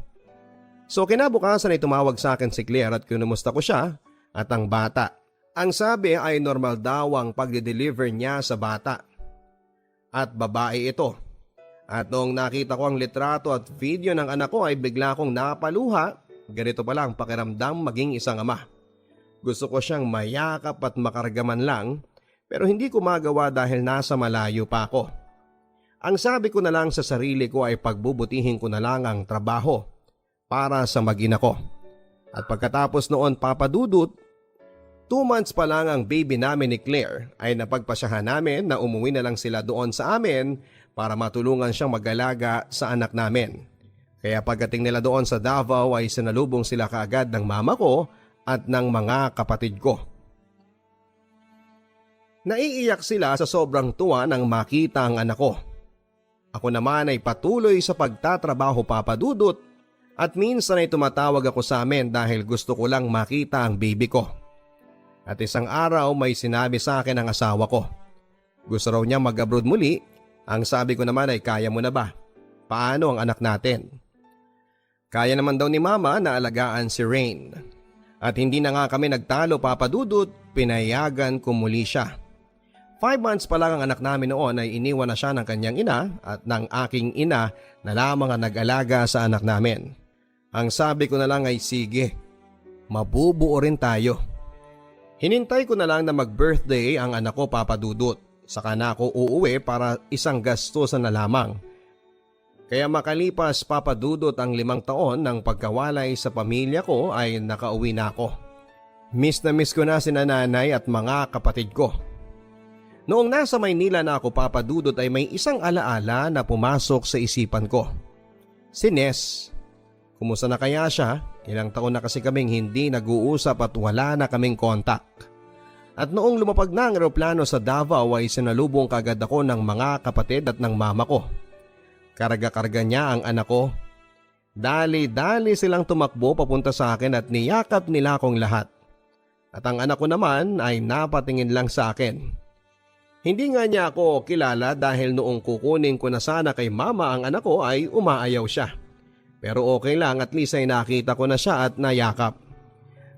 So kinabukasan ay tumawag sa akin si Claire at kinumusta ko siya at ang bata. Ang sabi ay normal daw ang pagde-deliver niya sa bata. At babae ito. At noong nakita ko ang litrato at video ng anak ko ay bigla akong napaluha. Ganito pala ang pakiramdam maging isang ama. Gusto ko siyang mayakap at makargaman lang pero hindi ko magawa dahil nasa malayo pa ako. Ang sabi ko na lang sa sarili ko ay pagbubutihin ko na lang ang trabaho para sa mag-ina ko. At pagkatapos noon Papadudot, 2 months pa lang ang baby namin ni Claire ay napagpasyahan namin na umuwi na lang sila doon sa amin para matulungan siyang mag-alaga sa anak namin. Kaya pagdating nila doon sa Davao ay sinalubong sila kaagad ng mama ko at ng mga kapatid ko. Naiiyak sila sa sobrang tuwa nang makita ang anak ko. Ako naman ay patuloy sa pagtatrabaho Papadudot at minsan ay tumatawag ako sa amin dahil gusto ko lang makita ang baby ko. At isang araw may sinabi sa akin ang asawa ko. Gusto raw niya mag-abroad muli. Ang sabi ko naman ay kaya mo na ba? Paano ang anak natin? Kaya naman daw ni mama na alagaan si Rain. At hindi na nga kami nagtalo Papadudot, pinayagan ko muli siya. 5 months pa lang ang anak namin noon ay iniwan na siya ng kanyang ina at ng aking ina na lamang ang nag-alaga sa anak namin. Ang sabi ko na lang ay sige, mabubuo rin tayo. Hinintay ko na lang na mag-birthday ang anak ko Papadudot. Saka na ako uuwi para isang gastusan na lamang. Kaya makalipas Papadudot ang 5 taon ng pagkawalay sa pamilya ko ay nakauwi na ako. Miss na miss ko na si nanay at mga kapatid ko. Noong nasa Maynila na ako Papadudot ay may isang alaala na pumasok sa isipan ko. Si Ness. Kumusta na kaya siya? Ilang taon na kasi kaming hindi nag-uusap at wala na kaming kontak. At noong lumapag na ang eroplano sa Davao ay sinalubong kagad ako ng mga kapatid at ng mama ko. Karga-karga niya ang anak ko. Dali-dali silang tumakbo papunta sa akin at niyakap nila akong lahat. At ang anak ko naman ay napatingin lang sa akin. Hindi nga niya ako kilala dahil noong kukunin ko na sana kay mama ang anak ko ay umaayaw siya. Pero okay lang, at least ay nakita ko na siya at nayakap.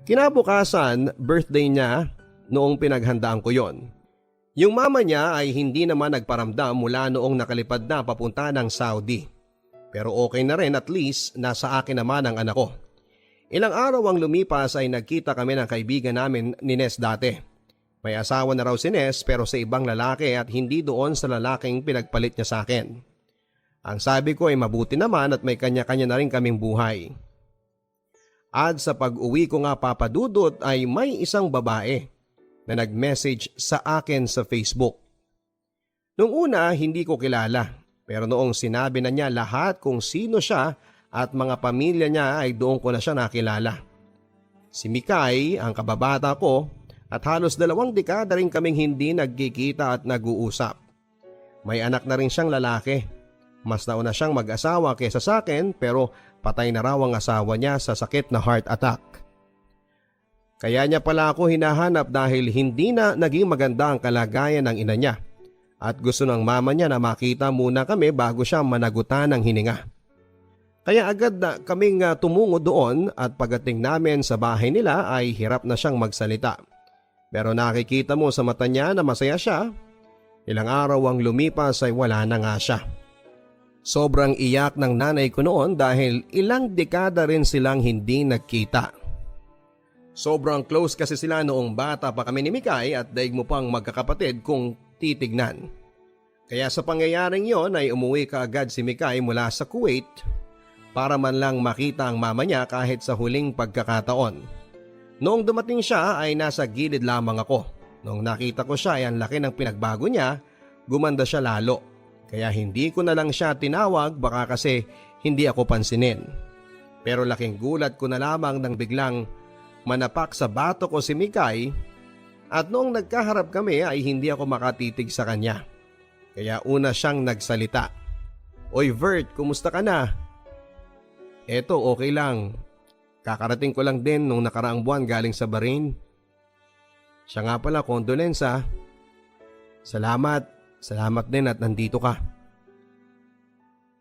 Kinabukasan, birthday niya noong pinaghandaan ko yon. Yung mama niya ay hindi naman nagparamdam mula noong nakalipad na papunta ng Saudi. Pero okay na rin, at least nasa akin naman ang anak ko. Ilang araw ang lumipas ay nagkita kami ng kaibigan namin ni Ness dati. May asawa na raw si Ness pero sa ibang lalaki at hindi doon sa lalaking pinagpalit niya sa akin. Ang sabi ko ay mabuti naman at may kanya-kanya na rin kaming buhay. At sa pag-uwi ko nga Papadudot ay may isang babae na nag-message sa akin sa Facebook. Noong una hindi ko kilala pero noong sinabi na niya lahat kung sino siya at mga pamilya niya ay doon ko na siya nakilala. Si Mikay, ang kababata ko, at halos 2 dekada rin kaming hindi nagkikita at nag-uusap. May anak na rin siyang lalaki. Mas nauna siyang mag-asawa kaysa sa akin pero patay na raw ang asawa niya sa sakit na heart attack. Kaya niya pala ako hinahanap dahil hindi na naging maganda ang kalagayan ng ina niya at gusto ng mama niya na makita muna kami bago siya managutan ng hininga. Kaya agad na kaming tumungo doon at pagdating namin sa bahay nila ay hirap na siyang magsalita. Pero nakikita mo sa mata niya na masaya siya. Ilang araw ang lumipas ay wala na nga siya. Sobrang iyak ng nanay ko noon dahil ilang dekada rin silang hindi nagkita. Sobrang close kasi sila noong bata pa kami ni Mikay at daig mo pang magkakapatid kung titignan. Kaya sa pangyayaring yon ay umuwi kaagad si Mikay mula sa Kuwait para man lang makita ang mama niya kahit sa huling pagkakataon. Noong dumating siya ay nasa gilid lamang ako. Noong nakita ko siya ay ang laki ng pinagbago niya, gumanda siya lalo. Kaya hindi ko na lang siya tinawag baka kasi hindi ako pansinin. Pero laking gulat ko na lamang nang biglang manapak sa bato ko si Mikay at noong nagkaharap kami ay hindi ako makatitig sa kanya. Kaya una siyang nagsalita. "Oy Vert, kumusta ka na?" "Eto, okay lang. Kakarating ko lang din nung nakaraang buwan galing sa Bahrain." "Siya nga pala, kondolensa." Salamat din at nandito ka."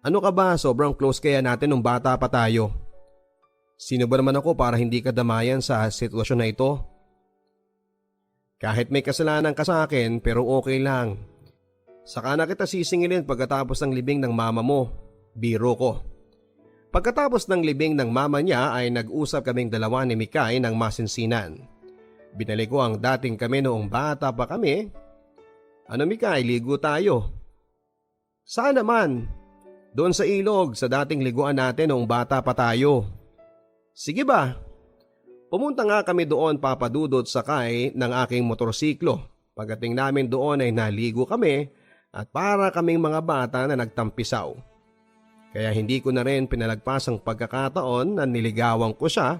"Ano ka ba, sobrang close kaya natin nung bata pa tayo. Sino ba naman ako para hindi ka damayan sa sitwasyon na ito? Kahit may kasalanan ka sa akin pero okay lang. Saka na kita sisingilin pagkatapos ng libing ng mama mo." Biro ko. Pagkatapos ng libing ng mama niya ay nag-usap kaming dalawa ni Mikay ng masinsinan. Binalik ko ang dating kami noong bata pa kami. "Ano Mikay, ligo tayo?" "Saan naman?" "Doon sa ilog, sa dating liguan natin noong bata pa tayo." "Sige ba?" Pumunta nga kami doon, Papa Dudut, sakay ng aking motorsiklo. Pagdating namin doon ay naligo kami at para kaming mga bata na nagtampisaw. Kaya hindi ko na rin pinalagpas ang pagkakataon na niligawan ko siya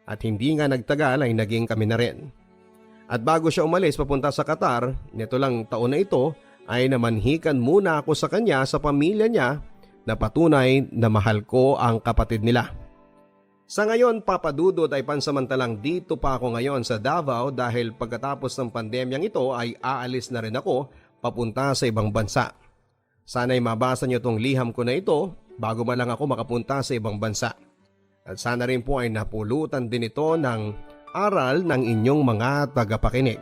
at hindi nga nagtagal ay naging kami na rin. At bago siya umalis papunta sa Qatar, nito lang taon na ito ay namanhikan muna ako sa kanya sa pamilya niya na patunay na mahal ko ang kapatid nila. Sa ngayon, Papa Dudut, ay pansamantalang dito pa ako ngayon sa Davao dahil pagkatapos ng pandemyang ito ay aalis na rin ako papunta sa ibang bansa. Sana'y mabasa niyo tong liham ko na ito bago man lang ako makapunta sa ibang bansa. At sana rin po ay napulutan din ito ng aral ng inyong mga tagapakinig.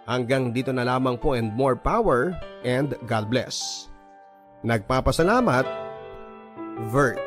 Hanggang dito na lamang po, and more power and God bless. Nagpapasalamat, Vert.